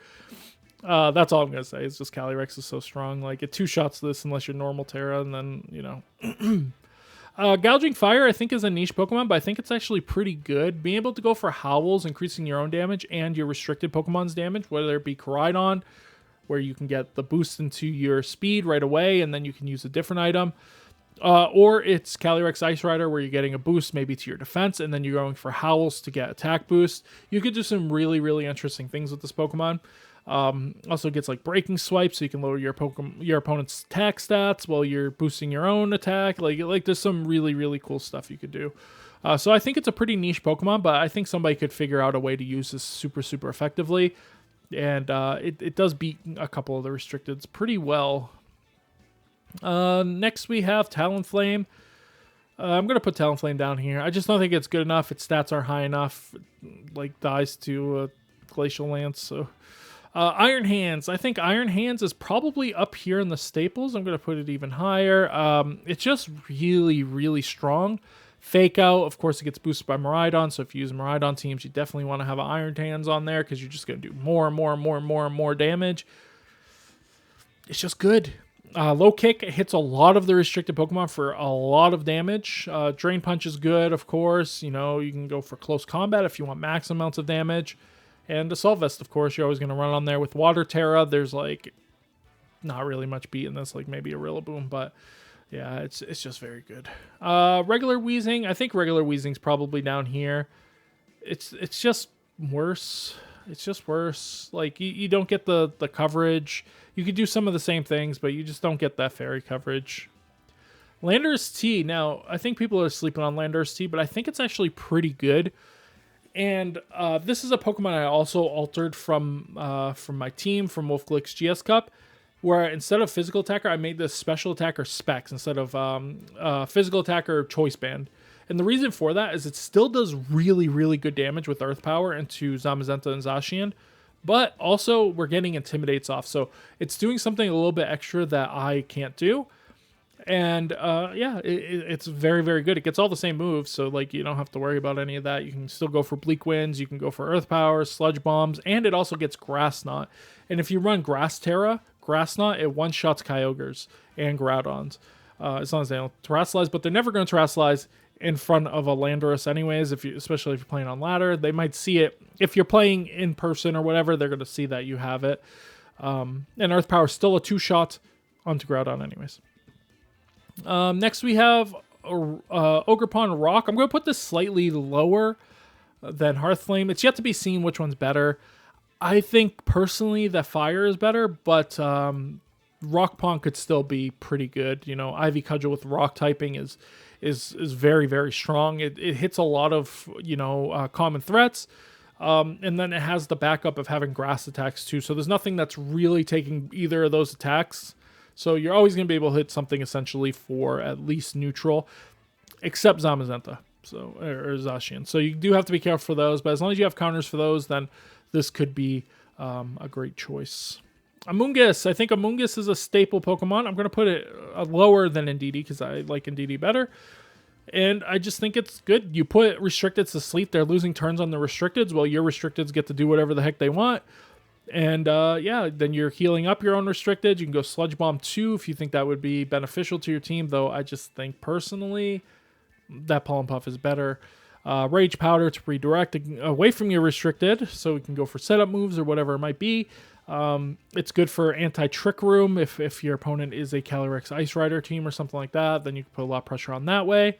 That's all I'm going to say. It's just Calyrex is so strong. Like, it two-shots this unless you're normal Terra, and then, Gouging Fire, I think, is a niche Pokemon, but I think it's actually pretty good. Being able to go for Howls, increasing your own damage and your restricted Pokemon's damage, whether it be Koraidon, where you can get the boost into your speed right away, and then you can use a different item. Or it's Calyrex Ice Rider, where you're getting a boost maybe to your defense, and then you're going for Howls to get attack boost. You could do some really, really interesting things with this Pokemon. Also gets like Breaking Swipe, so you can lower your opponent's attack stats while you're boosting your own attack. Like there's some really, really cool stuff you could do. So I think it's a pretty niche Pokemon, but I think somebody could figure out a way to use this super, super effectively. And it does beat a couple of the restricteds pretty well. Next we have Talonflame. I'm going to put Talonflame down here. I just don't think it's good enough. Its stats are high enough. Like, dies to Glacial Lance, so... Iron Hands. I think Iron Hands is probably up here in the staples. I'm going to put it even higher. It's just really, really strong. Fake Out, of course, it gets boosted by Miraidon, so if you use Miraidon teams, you definitely want to have Iron Hands on there because you're just going to do more and more and more and more and more damage. It's just good. Low Kick, it hits a lot of the restricted Pokemon for a lot of damage. Drain Punch is good, of course. You can go for close combat if you want max amounts of damage. And Assault Vest, of course, you're always going to run on there. With Water Terra, there's, like, not really much beating this, like maybe a Rillaboom, but yeah, it's just very good. Regular Weezing, I think regular Weezing's probably down here. It's just worse. It's just worse. Like, you don't get the coverage. You could do some of the same things, but you just don't get that fairy coverage. Landorus T. Now, I think people are sleeping on Landorus T, but I think it's actually pretty good. And this is a Pokemon I also altered from my team, from Wolfglick's GS Cup, where instead of physical attacker, I made this special attacker specs instead of physical attacker choice band. And the reason for that is it still does really, really good damage with Earth Power into Zamazenta and Zacian, but also we're getting Intimidates off. So it's doing something a little bit extra that I can't do. And yeah, it's very, very good. It gets all the same moves, so like you don't have to worry about any of that. You can still go for Bleak Winds, you can go for Earth Power, Sludge Bombs, and it also gets Grass Knot. And if you run Grass Terra, Grass Knot, it one-shots Kyogres and Groudons. As long as they don't Terrasilize, but they're never going to Terrasilize in front of a Landorus anyways, especially if you're playing on ladder. They might see it. If you're playing in person or whatever, they're going to see that you have it. And Earth Power is still a 2-shot onto Groudon anyways. Next we have Ogerpon Rock. I'm going to put this slightly lower than Hearthflame. It's yet to be seen which one's better. I think personally that Fire is better, but Rock Pond could still be pretty good. You know, Ivy Cudgel with Rock typing is very, very strong. It hits a lot of, common threats. And then it has the backup of having grass attacks too. So there's nothing that's really taking either of those attacks. So you're always going to be able to hit something essentially for at least neutral, except Zamazenta or Zacian. So you do have to be careful for those, but as long as you have counters for those, then this could be a great choice. Amoonguss. I think Amoonguss is a staple Pokemon. I'm going to put it lower than Indeedee because I like Indeedee better. And I just think it's good. You put Restricteds to sleep. They're losing turns on the Restricteds while your Restricteds get to do whatever the heck they want. And yeah, then you're healing up your own Restricted. You can go Sludge Bomb 2 if you think that would be beneficial to your team, though I just think personally that Pollen Puff is better. Rage Powder to redirect away from your Restricted, so we can go for setup moves or whatever it might be. It's good for anti-Trick Room if your opponent is a Calyrex Ice Rider team or something like that, then you can put a lot of pressure on that way.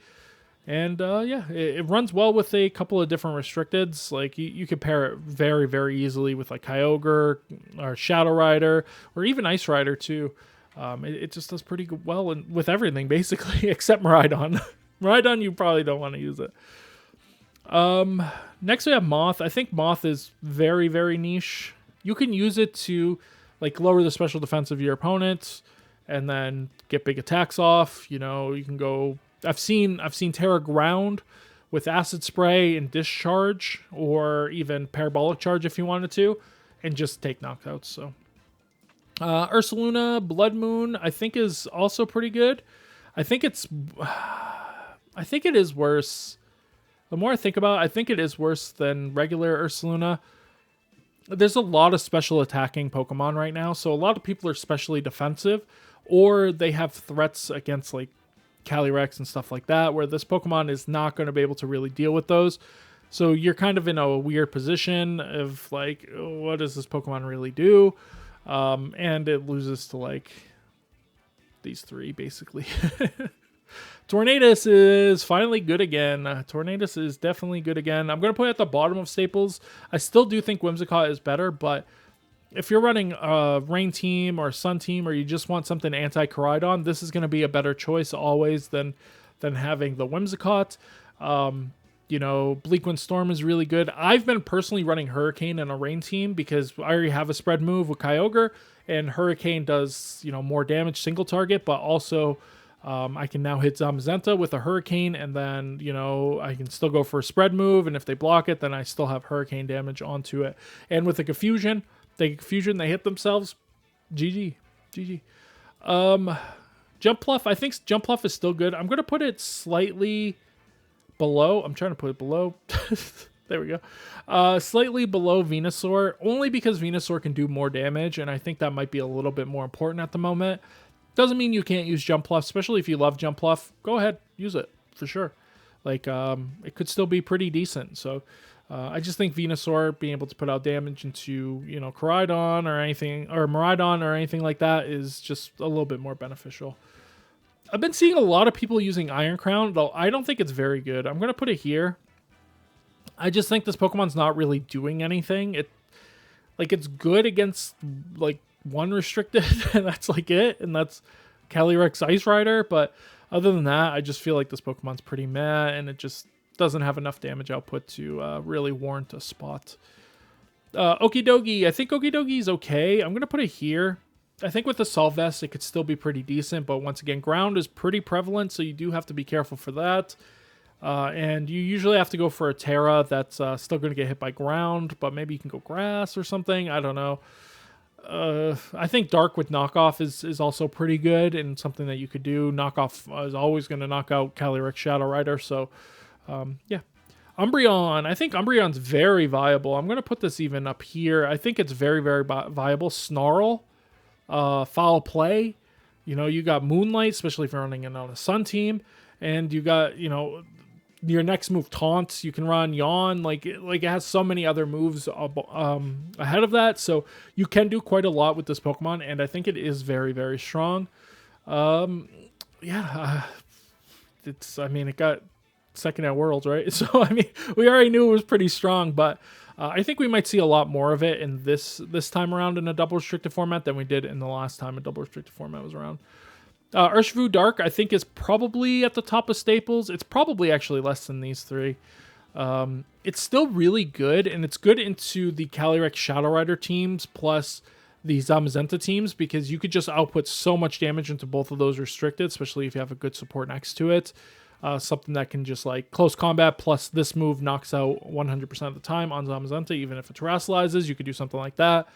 And yeah, it runs well with a couple of different Restricteds. Like you could pair it very, very easily with like Kyogre or Shadow Rider or even Ice Rider too. It just does pretty good, well with everything basically except Miraidon. Miraidon, you probably don't want to use it. Next we have Moth. I think Moth is very, very niche. You can use it to like lower the special defense of your opponent and then get big attacks off. You know, you can go. I've seen Terra Ground with Acid Spray and Discharge, or even Parabolic Charge if you wanted to, and just take knockouts. So Ursaluna Blood Moon I think is also pretty good. I think it is worse. The more I think about it, I think it is worse than regular Ursaluna. There's a lot of special attacking Pokemon right now, so a lot of people are specially defensive, or they have threats against like Calyrex and stuff like that, where this Pokemon is not going to be able to really deal with those. So you're kind of in a weird position of like, what does this Pokemon really do? And it loses to like these three basically. Tornadus is finally good again. Tornadus is definitely good again. I'm going to put it at the bottom of staples. I still do think Whimsicott is better, but if you're running a Rain team or a Sun team, or you just want something anti-Koraidon, this is going to be a better choice always than having the Whimsicott. Bleakwind Storm is really good. I've been personally running Hurricane in a Rain team because I already have a spread move with Kyogre, and Hurricane does, more damage single target, but also I can now hit Zamazenta with a Hurricane, and then, I can still go for a spread move, and if they block it, then I still have Hurricane damage onto it. And with the Confusion, they hit themselves. GG. Jumpluff, I think Jumpluff is still good. I'm going to put it slightly below. I'm trying to put it below. There we go. Slightly below Venusaur, only because Venusaur can do more damage, and I think that might be a little bit more important at the moment. Doesn't mean you can't use Jumpluff, especially if you love Jumpluff. Go ahead, use it, for sure. Like, it could still be pretty decent, so... I just think Venusaur being able to put out damage into, Koraidon or anything, or Miraidon or anything like that is just a little bit more beneficial. I've been seeing a lot of people using Iron Crown, though I don't think it's very good. I'm going to put it here. I just think this Pokemon's not really doing anything. Like, it's good against, like, one restricted, and that's, like, it. And that's Calyrex Ice Rider. But other than that, I just feel like this Pokemon's pretty meh, and it just doesn't have enough damage output to really warrant a spot. Okidogi. I think Okidogi's okay. I'm going to put it here. I think with the Assault Vest, it could still be pretty decent. But once again, ground is pretty prevalent, so you do have to be careful for that. And you usually have to go for a Terra that's still going to get hit by ground, but maybe you can go grass or something. I don't know. I think Dark with Knockoff is also pretty good and something that you could do. Knockoff is always going to knock out Calyrex Shadow Rider, so yeah. Umbreon. I think Umbreon's very viable. I'm going to put this even up here. I think it's very, very viable. Snarl. Foul Play. You know, you got Moonlight, especially if you're running it on a Sun team. And you got, you know, your next move, Taunt. You can run Yawn. Like it has so many other moves ahead of that. So you can do quite a lot with this Pokemon. And I think it is very, very strong. Yeah. I mean, it got second at Worlds, right? So, I mean, we already knew it was pretty strong. But I think we might see a lot more of it in this time around in a double restricted format than we did in the last time a double restricted format was around. Urshifu Dark, I think, is probably at the top of staples. It's probably actually less than these three. It's still really good, and it's good into the Calyrex Shadow Rider teams plus the Zamazenta teams because you could just output so much damage into both of those restricted, especially if you have a good support next to it. Something that can just, like, close combat plus this move knocks out 100% of the time on Zamazenta, even if it terrestrializes. You could do something like that.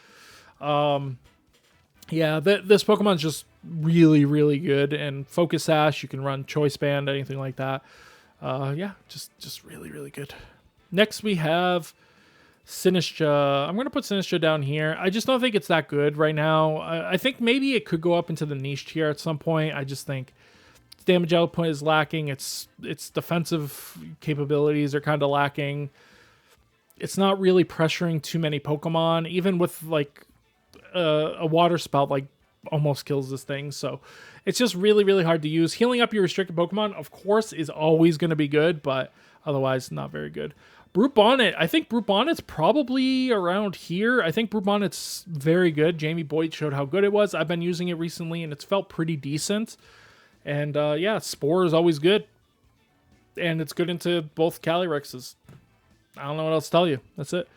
Yeah, this Pokemon's just really, really good. And Focus Sash, you can run Choice Band, anything like that. Yeah, just really, really good. Next, we have Sinistcha. I'm going to put Sinistcha down here. I just don't think it's that good right now. I think maybe it could go up into the niche tier at some point. I just think its damage output is lacking. Its defensive capabilities are kind of lacking. It's not really pressuring too many Pokemon. Even with, like, a water spout, like, almost kills this thing. So it's just really, really hard to use. Healing up your restricted Pokemon, of course, is always going to be good, but otherwise not very good. Brute Bonnet. I think Brute Bonnet's probably around here. I think Brute Bonnet's very good. Jamie Boyt showed how good it was. I've been using it recently, and it's felt pretty decent. And yeah, Spore is always good. And it's good into both Calyrexes. I don't know what else to tell you. That's it.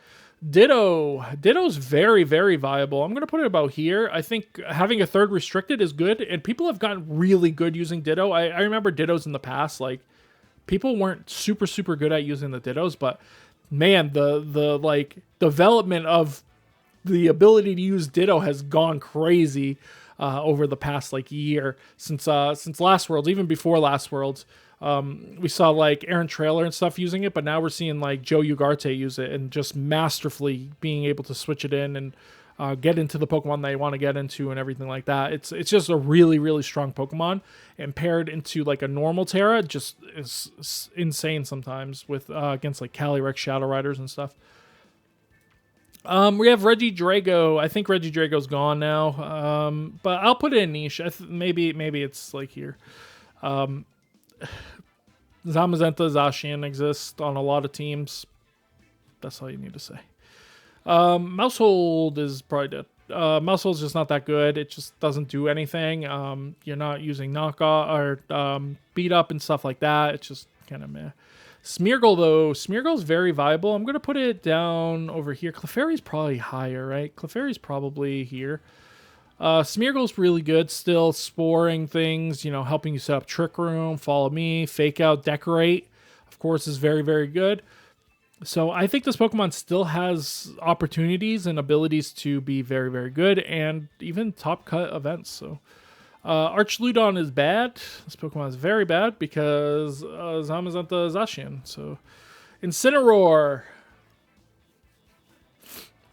Ditto. Ditto's very, very viable. I'm going to put it about here. I think having a third restricted is good, and people have gotten really good using Ditto. I remember Dittos in the past. Like, people weren't super, super good at using the Dittos, but man, the like development of the ability to use Ditto has gone crazy over the past, like, year since Last Worlds, even before Last Worlds. We saw, like, Aaron Trailer and stuff using it, but now we're seeing, like, Joe Ugarte use it and just masterfully being able to switch it in and get into the Pokemon they want to get into and everything like that. It's just a really, really strong Pokemon, and paired into, like, a normal Terra just is insane sometimes with against, like, Calyrex Shadow Riders and stuff. We have Regidrago. I think Regidrago's gone now, but I'll put it in niche. Maybe it's, like, here. Zamazenta, Zacian exist on a lot of teams. That's all you need to say. Mousehold is probably dead. Mousehold's just not that good. It just doesn't do anything. You're not using knockoff or beat up and stuff like that. It's just kind of meh. Smeargle, though. Smeargle's very viable. I'm going to put it down over here. Clefairy's probably higher, right? Clefairy's probably here. Smeargle's really good still, sporing things, you know, helping you set up Trick Room, Follow Me, Fake Out, Decorate, of course, is very, very good. So I think this Pokemon still has opportunities and abilities to be very, very good, and even top cut events. So Archludon is bad. This Pokemon is very bad because Zamazenta Zacian. So Incineroar.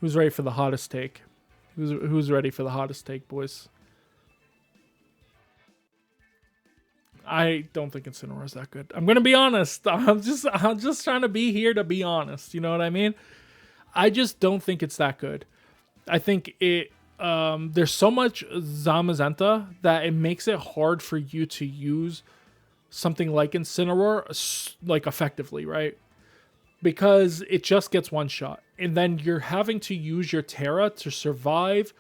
Who's ready for the hottest take? Who's ready for the hottest take, boys? I don't think Incineroar is that good. I'm gonna be honest. I'm just trying to be here to be honest. You know what I mean? I just don't think it's that good. I think it. There's so much Zamazenta that it makes it hard for you to use something like Incineroar, like, effectively, right? Because it just gets one shot. and then you're having to use your Terra to survive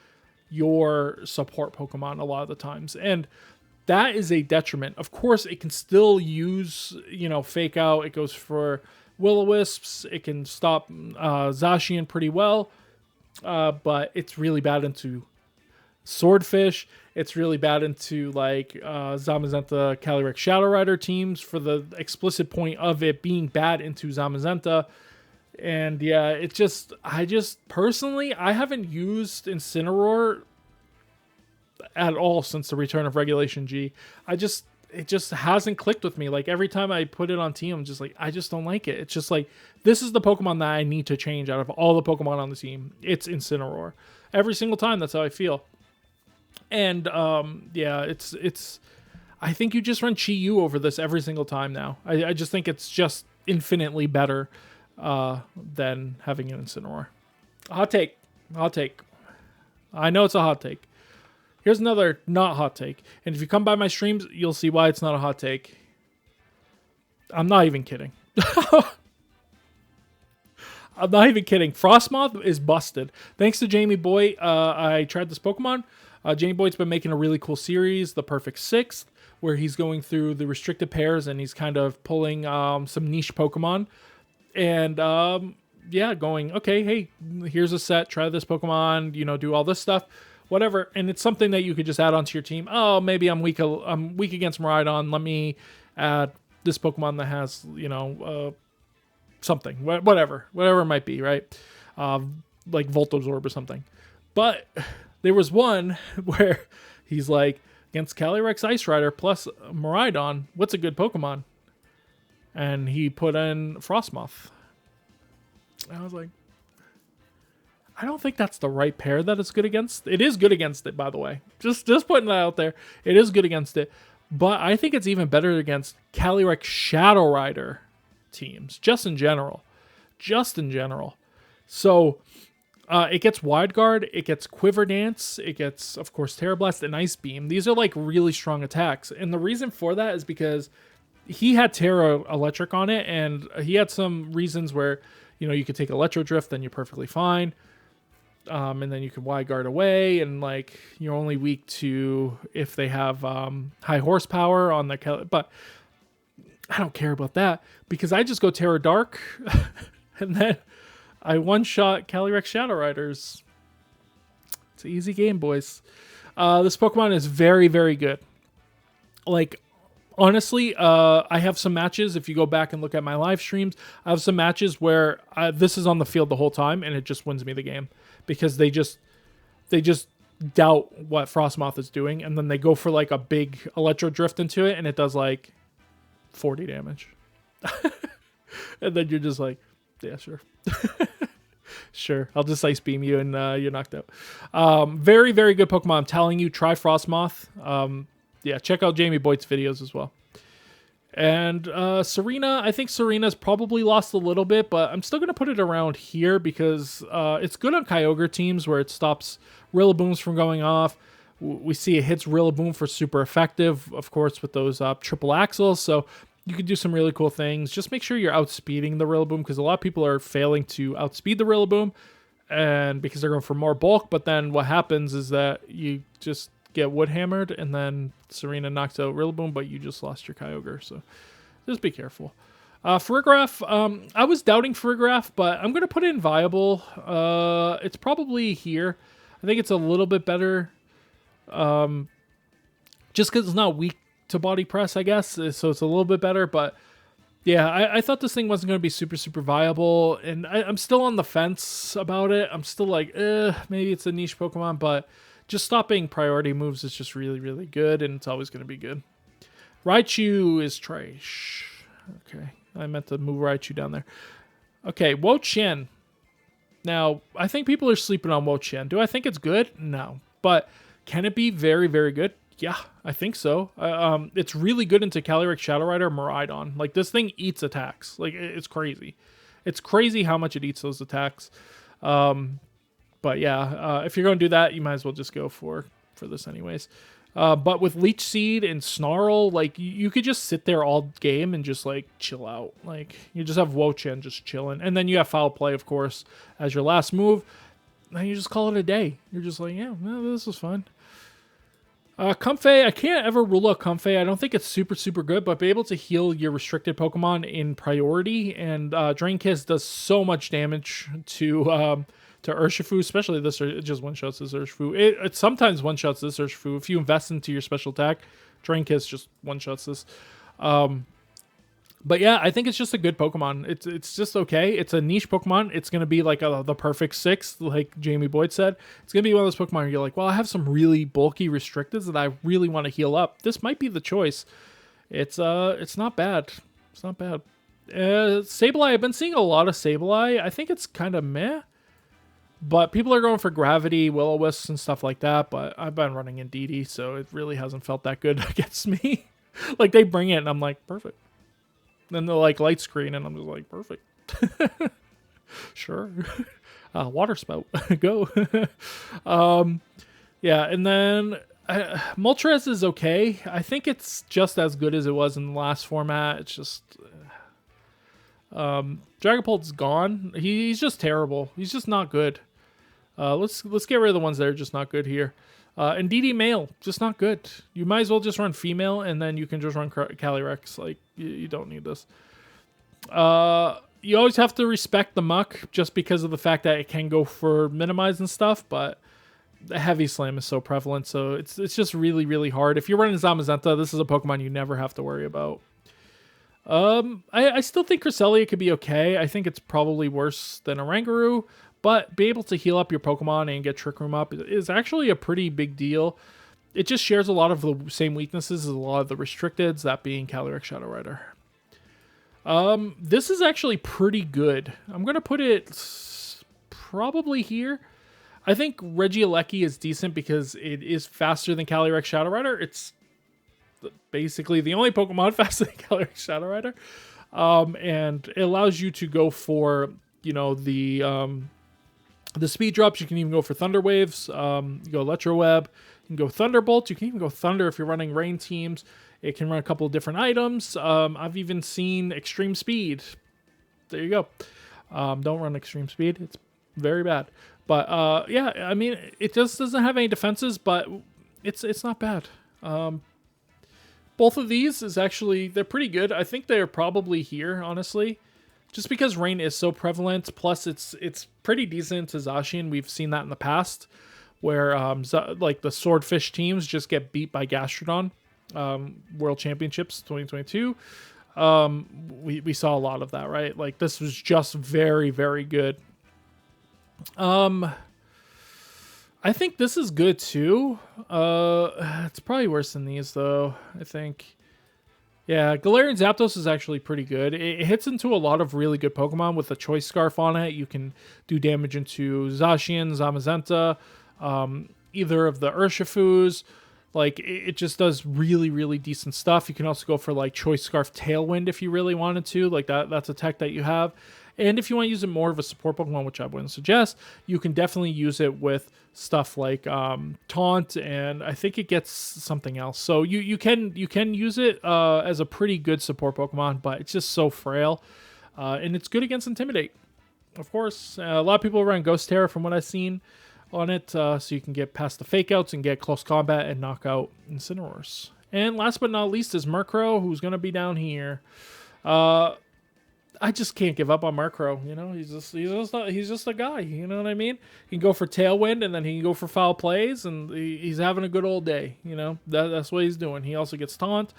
your support Pokemon a lot of the times. And that is a detriment. Of course, it can still use, Fake Out. It goes for Will-O-Wisps. It can stop Zacian pretty well. But it's really bad into Swordfish. It's really bad into like Zamazenta, Calyrex, Shadow Rider teams for the explicit point of it being bad into Zamazenta. And yeah, I personally, I haven't used Incineroar at all since the return of Regulation G. It just hasn't clicked with me. Like every time I put it on team, I'm just like, I just don't like it. It's just like, this is the Pokemon that I need to change out of all the Pokemon on the team. It's Incineroar. Every single time, that's how I feel. And yeah, it's. I think you just run Chi-Yu over this every single time now. I just think it's just infinitely better than having an Incineroar. Hot take. I know it's a hot take. Here's another not hot take. And if you come by my streams, you'll see why it's not a hot take. I'm not even kidding. I'm not even kidding. Frostmoth is busted. Thanks to Jamie Boyt, I tried this Pokemon. Jamie Boyt's been making a really cool series, The Perfect Sixth, where he's going through the restricted pairs and he's kind of pulling some niche Pokemon. And yeah, going, okay, hey, here's a set. Try this Pokemon, do all this stuff. Whatever, and it's something that you could just add onto your team. Oh, maybe I'm weak against Miraidon. Let me add this Pokemon that has, something, whatever it might be, right? Like Voltozorb or something. But there was one where he's like, against Calyrex Ice Rider plus Miraidon, what's a good Pokemon? And he put in Frostmoth. And I was like, I don't think that's the right pair that it's good against. It is good against it, by the way. Just putting that out there. It is good against it. But I think it's even better against Calyrex Shadow Rider teams. Just in general. So, it gets Wide Guard. It gets Quiver Dance. It gets, of course, Terra Blast and Ice Beam. These are like really strong attacks. And the reason for that is because he had Terra Electric on it. And he had some reasons where, you could take Electro Drift, then you're perfectly fine. And then you can Wide Guard away, and like you're only weak to if they have high horsepower on their but I don't care about that because I just go Terra Dark and then I one-shot Calyrex Shadow Riders. It's an easy game, boys. This Pokemon is very, very good. Like, honestly, I have some matches. If you go back and look at my live streams, I have some matches where this is on the field the whole time, and it just wins me the game. Because they just doubt what Frostmoth is doing, and then they go for like a big Electro Drift into it, and it does like 40 damage. And then you're just like, yeah, sure. Sure, I'll just Ice Beam you and you're knocked out. Very, very good Pokemon. I'm telling you, try Frostmoth. Yeah, check out Jamie Boyt's videos as well. And Serena, I think Serena's probably lost a little bit, but I'm still going to put it around here because it's good on Kyogre teams where it stops Rillabooms from going off. We see it hits Rillaboom for super effective, of course, with those triple axles. So you can do some really cool things. Just make sure you're outspeeding the Rillaboom because a lot of people are failing to outspeed the Rillaboom and because they're going for more bulk. But then what happens is that you just get wood hammered and then Serena knocks out Rillaboom, but you just lost your Kyogre, so just be careful. Farigiraf, I was doubting Farigiraf, but I'm going to put it in viable. It's probably here. I think it's a little bit better just because it's not weak to body press, I guess, so it's a little bit better, but yeah, I thought this thing wasn't going to be super, super viable, and I'm still on the fence about it. I'm still like, maybe it's a niche Pokemon, but just stopping priority moves is just really, really good, and it's always going to be good. Raichu is trash. Okay, I meant to move Raichu down there. Okay, Wo-Chien. Now, I think people are sleeping on Wo-Chien. Do I think it's good? No. But can it be very, very good? Yeah, I think so. It's really good into Calyrex Shadow Rider Miraidon. Like, this thing eats attacks. Like, it's crazy. It's crazy how much it eats those attacks. But yeah, if you're going to do that, you might as well just go for this anyways. But with Leech Seed and Snarl, like you could just sit there all game and just like chill out. Like you just have Wo-Chien just chilling, and then you have Foul Play, of course, as your last move. Then you just call it a day. You're just like, yeah, well, this was fun. Comfey, I can't ever rule out Comfey. I don't think it's super good, but be able to heal your restricted Pokemon in priority, and Drain Kiss does so much damage to Urshifu, especially this. It just one shots this Urshifu. It sometimes one shots this Urshifu. If you invest into your special attack, Drain Kiss just one shots this. But yeah, I think it's just a good Pokemon. It's just okay. It's a niche Pokemon. It's going to be like the perfect 6, like Jamie Boyt said. It's going to be one of those Pokemon where you're like, well, I have some really bulky restricteds that I really want to heal up. This might be the choice. It's not bad. It's not bad. Sableye, I've been seeing a lot of Sableye. I think it's kind of meh. But people are going for Gravity, Will-O-Wisps, and stuff like that. But I've been running Indeedee, so it really hasn't felt that good against me. Like, they bring it, and I'm like, perfect. Then they're like light screen, and I'm just like, perfect. Sure. Water Spout. Go. Yeah, and then Moltres is okay. I think it's just as good as it was in the last format. It's just... Dragapult's gone. He's just terrible. He's just not good. Let's get rid of the ones that are just not good here. Indeedee male, just not good. You might as well just run female, and then you can just run Calyrex. Like, you don't need this. You always have to respect the Muck, just because of the fact that it can go for minimize and stuff, but the Heavy Slam is so prevalent, so it's just really hard. If you're running Zamazenta, this is a Pokemon you never have to worry about. I still think Cresselia could be okay. I think it's probably worse than a Rangaroo, but be able to heal up your Pokemon and get Trick Room up is actually a pretty big deal. It just shares a lot of the same weaknesses as a lot of the restricteds, that being Calyrex Shadow Rider. This is actually pretty good. I'm going to put it probably here. I think Regieleki is decent because it is faster than Calyrex Shadow Rider. It's basically the only Pokemon faster than Calyrex Shadow Rider. And it allows you to go for, you know, the speed drops. You can even go for Thunder Waves. You go Electro Web. You can go Thunderbolt. You can even go Thunder if you're running rain teams. It can run a couple of different items. I've even seen Extreme Speed. There you go. Don't run Extreme Speed. It's very bad. But yeah, I mean, it just doesn't have any defenses, but it's not bad. Both of these is actually, they're pretty good. I think they're probably here, honestly. Just because rain is so prevalent, plus it's pretty decent to Zacian. We've seen that in the past, where like the Swordfish teams just get beat by Gastrodon. World Championships 2022. We saw a lot of that, right? Like, this was just very good. I think this is good too. It's probably worse than these though, I think. Yeah, Galarian Zapdos is actually pretty good. It hits into a lot of really good Pokemon with a Choice Scarf on it. You can do damage into Zacian, Zamazenta, either of the Urshifus. Like, it just does really decent stuff. You can also go for, like, Choice Scarf Tailwind if you really wanted to. Like, that's a tech that you have. And if you want to use it more of a support Pokemon, which I wouldn't suggest, you can definitely use it with stuff like Taunt, and I think it gets something else. So you can use it as a pretty good support Pokemon, but it's just so frail. And it's good against Intimidate, of course. A lot of people run Ghost Terror from what I've seen on it, so you can get past the fake outs and get close combat and knock out Incineroars. And last but not least is Murkrow, who's going to be down here. I just can't give up on Murkrow. You know, he's just a guy. You know what I mean? He can go for Tailwind, and then he can go for Foul Plays, and he's having a good old day. You know, that's what he's doing. He also gets Taunt.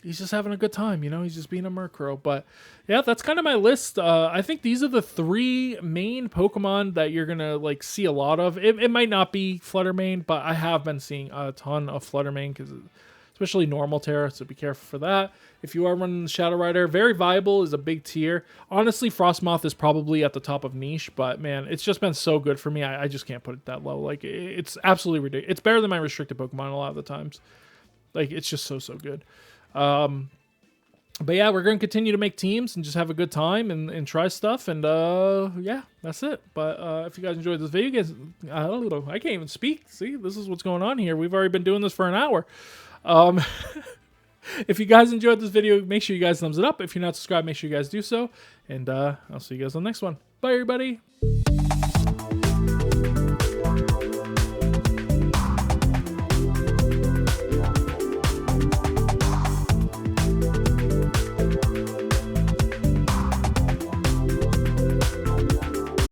He's just having a good time, you know? He's just being a Murkrow. But, yeah, that's kind of my list. I think these are the 3 main Pokemon that you're going to, like, see a lot of. It might not be Fluttermane, but I have been seeing a ton of Fluttermane, especially Normal Terra, so be careful for that. If you are running the Shadow Rider, very viable is a big tier. Honestly, Frostmoth is probably at the top of niche, but, man, it's just been so good for me. I just can't put it that low. Like, it's absolutely ridiculous. It's better than my restricted Pokemon a lot of the times. Like, it's just so good. But yeah, we're going to continue to make teams and just have a good time and try stuff. And yeah, that's it. But if you guys enjoyed this video, guys, I don't know, I can't even speak. See, this is what's going on here. We've already been doing this for an hour. If you guys enjoyed this video, make sure you guys thumbs it up. If you're not subscribed, make sure you guys do so. And I'll see you guys on the next one. Bye, everybody.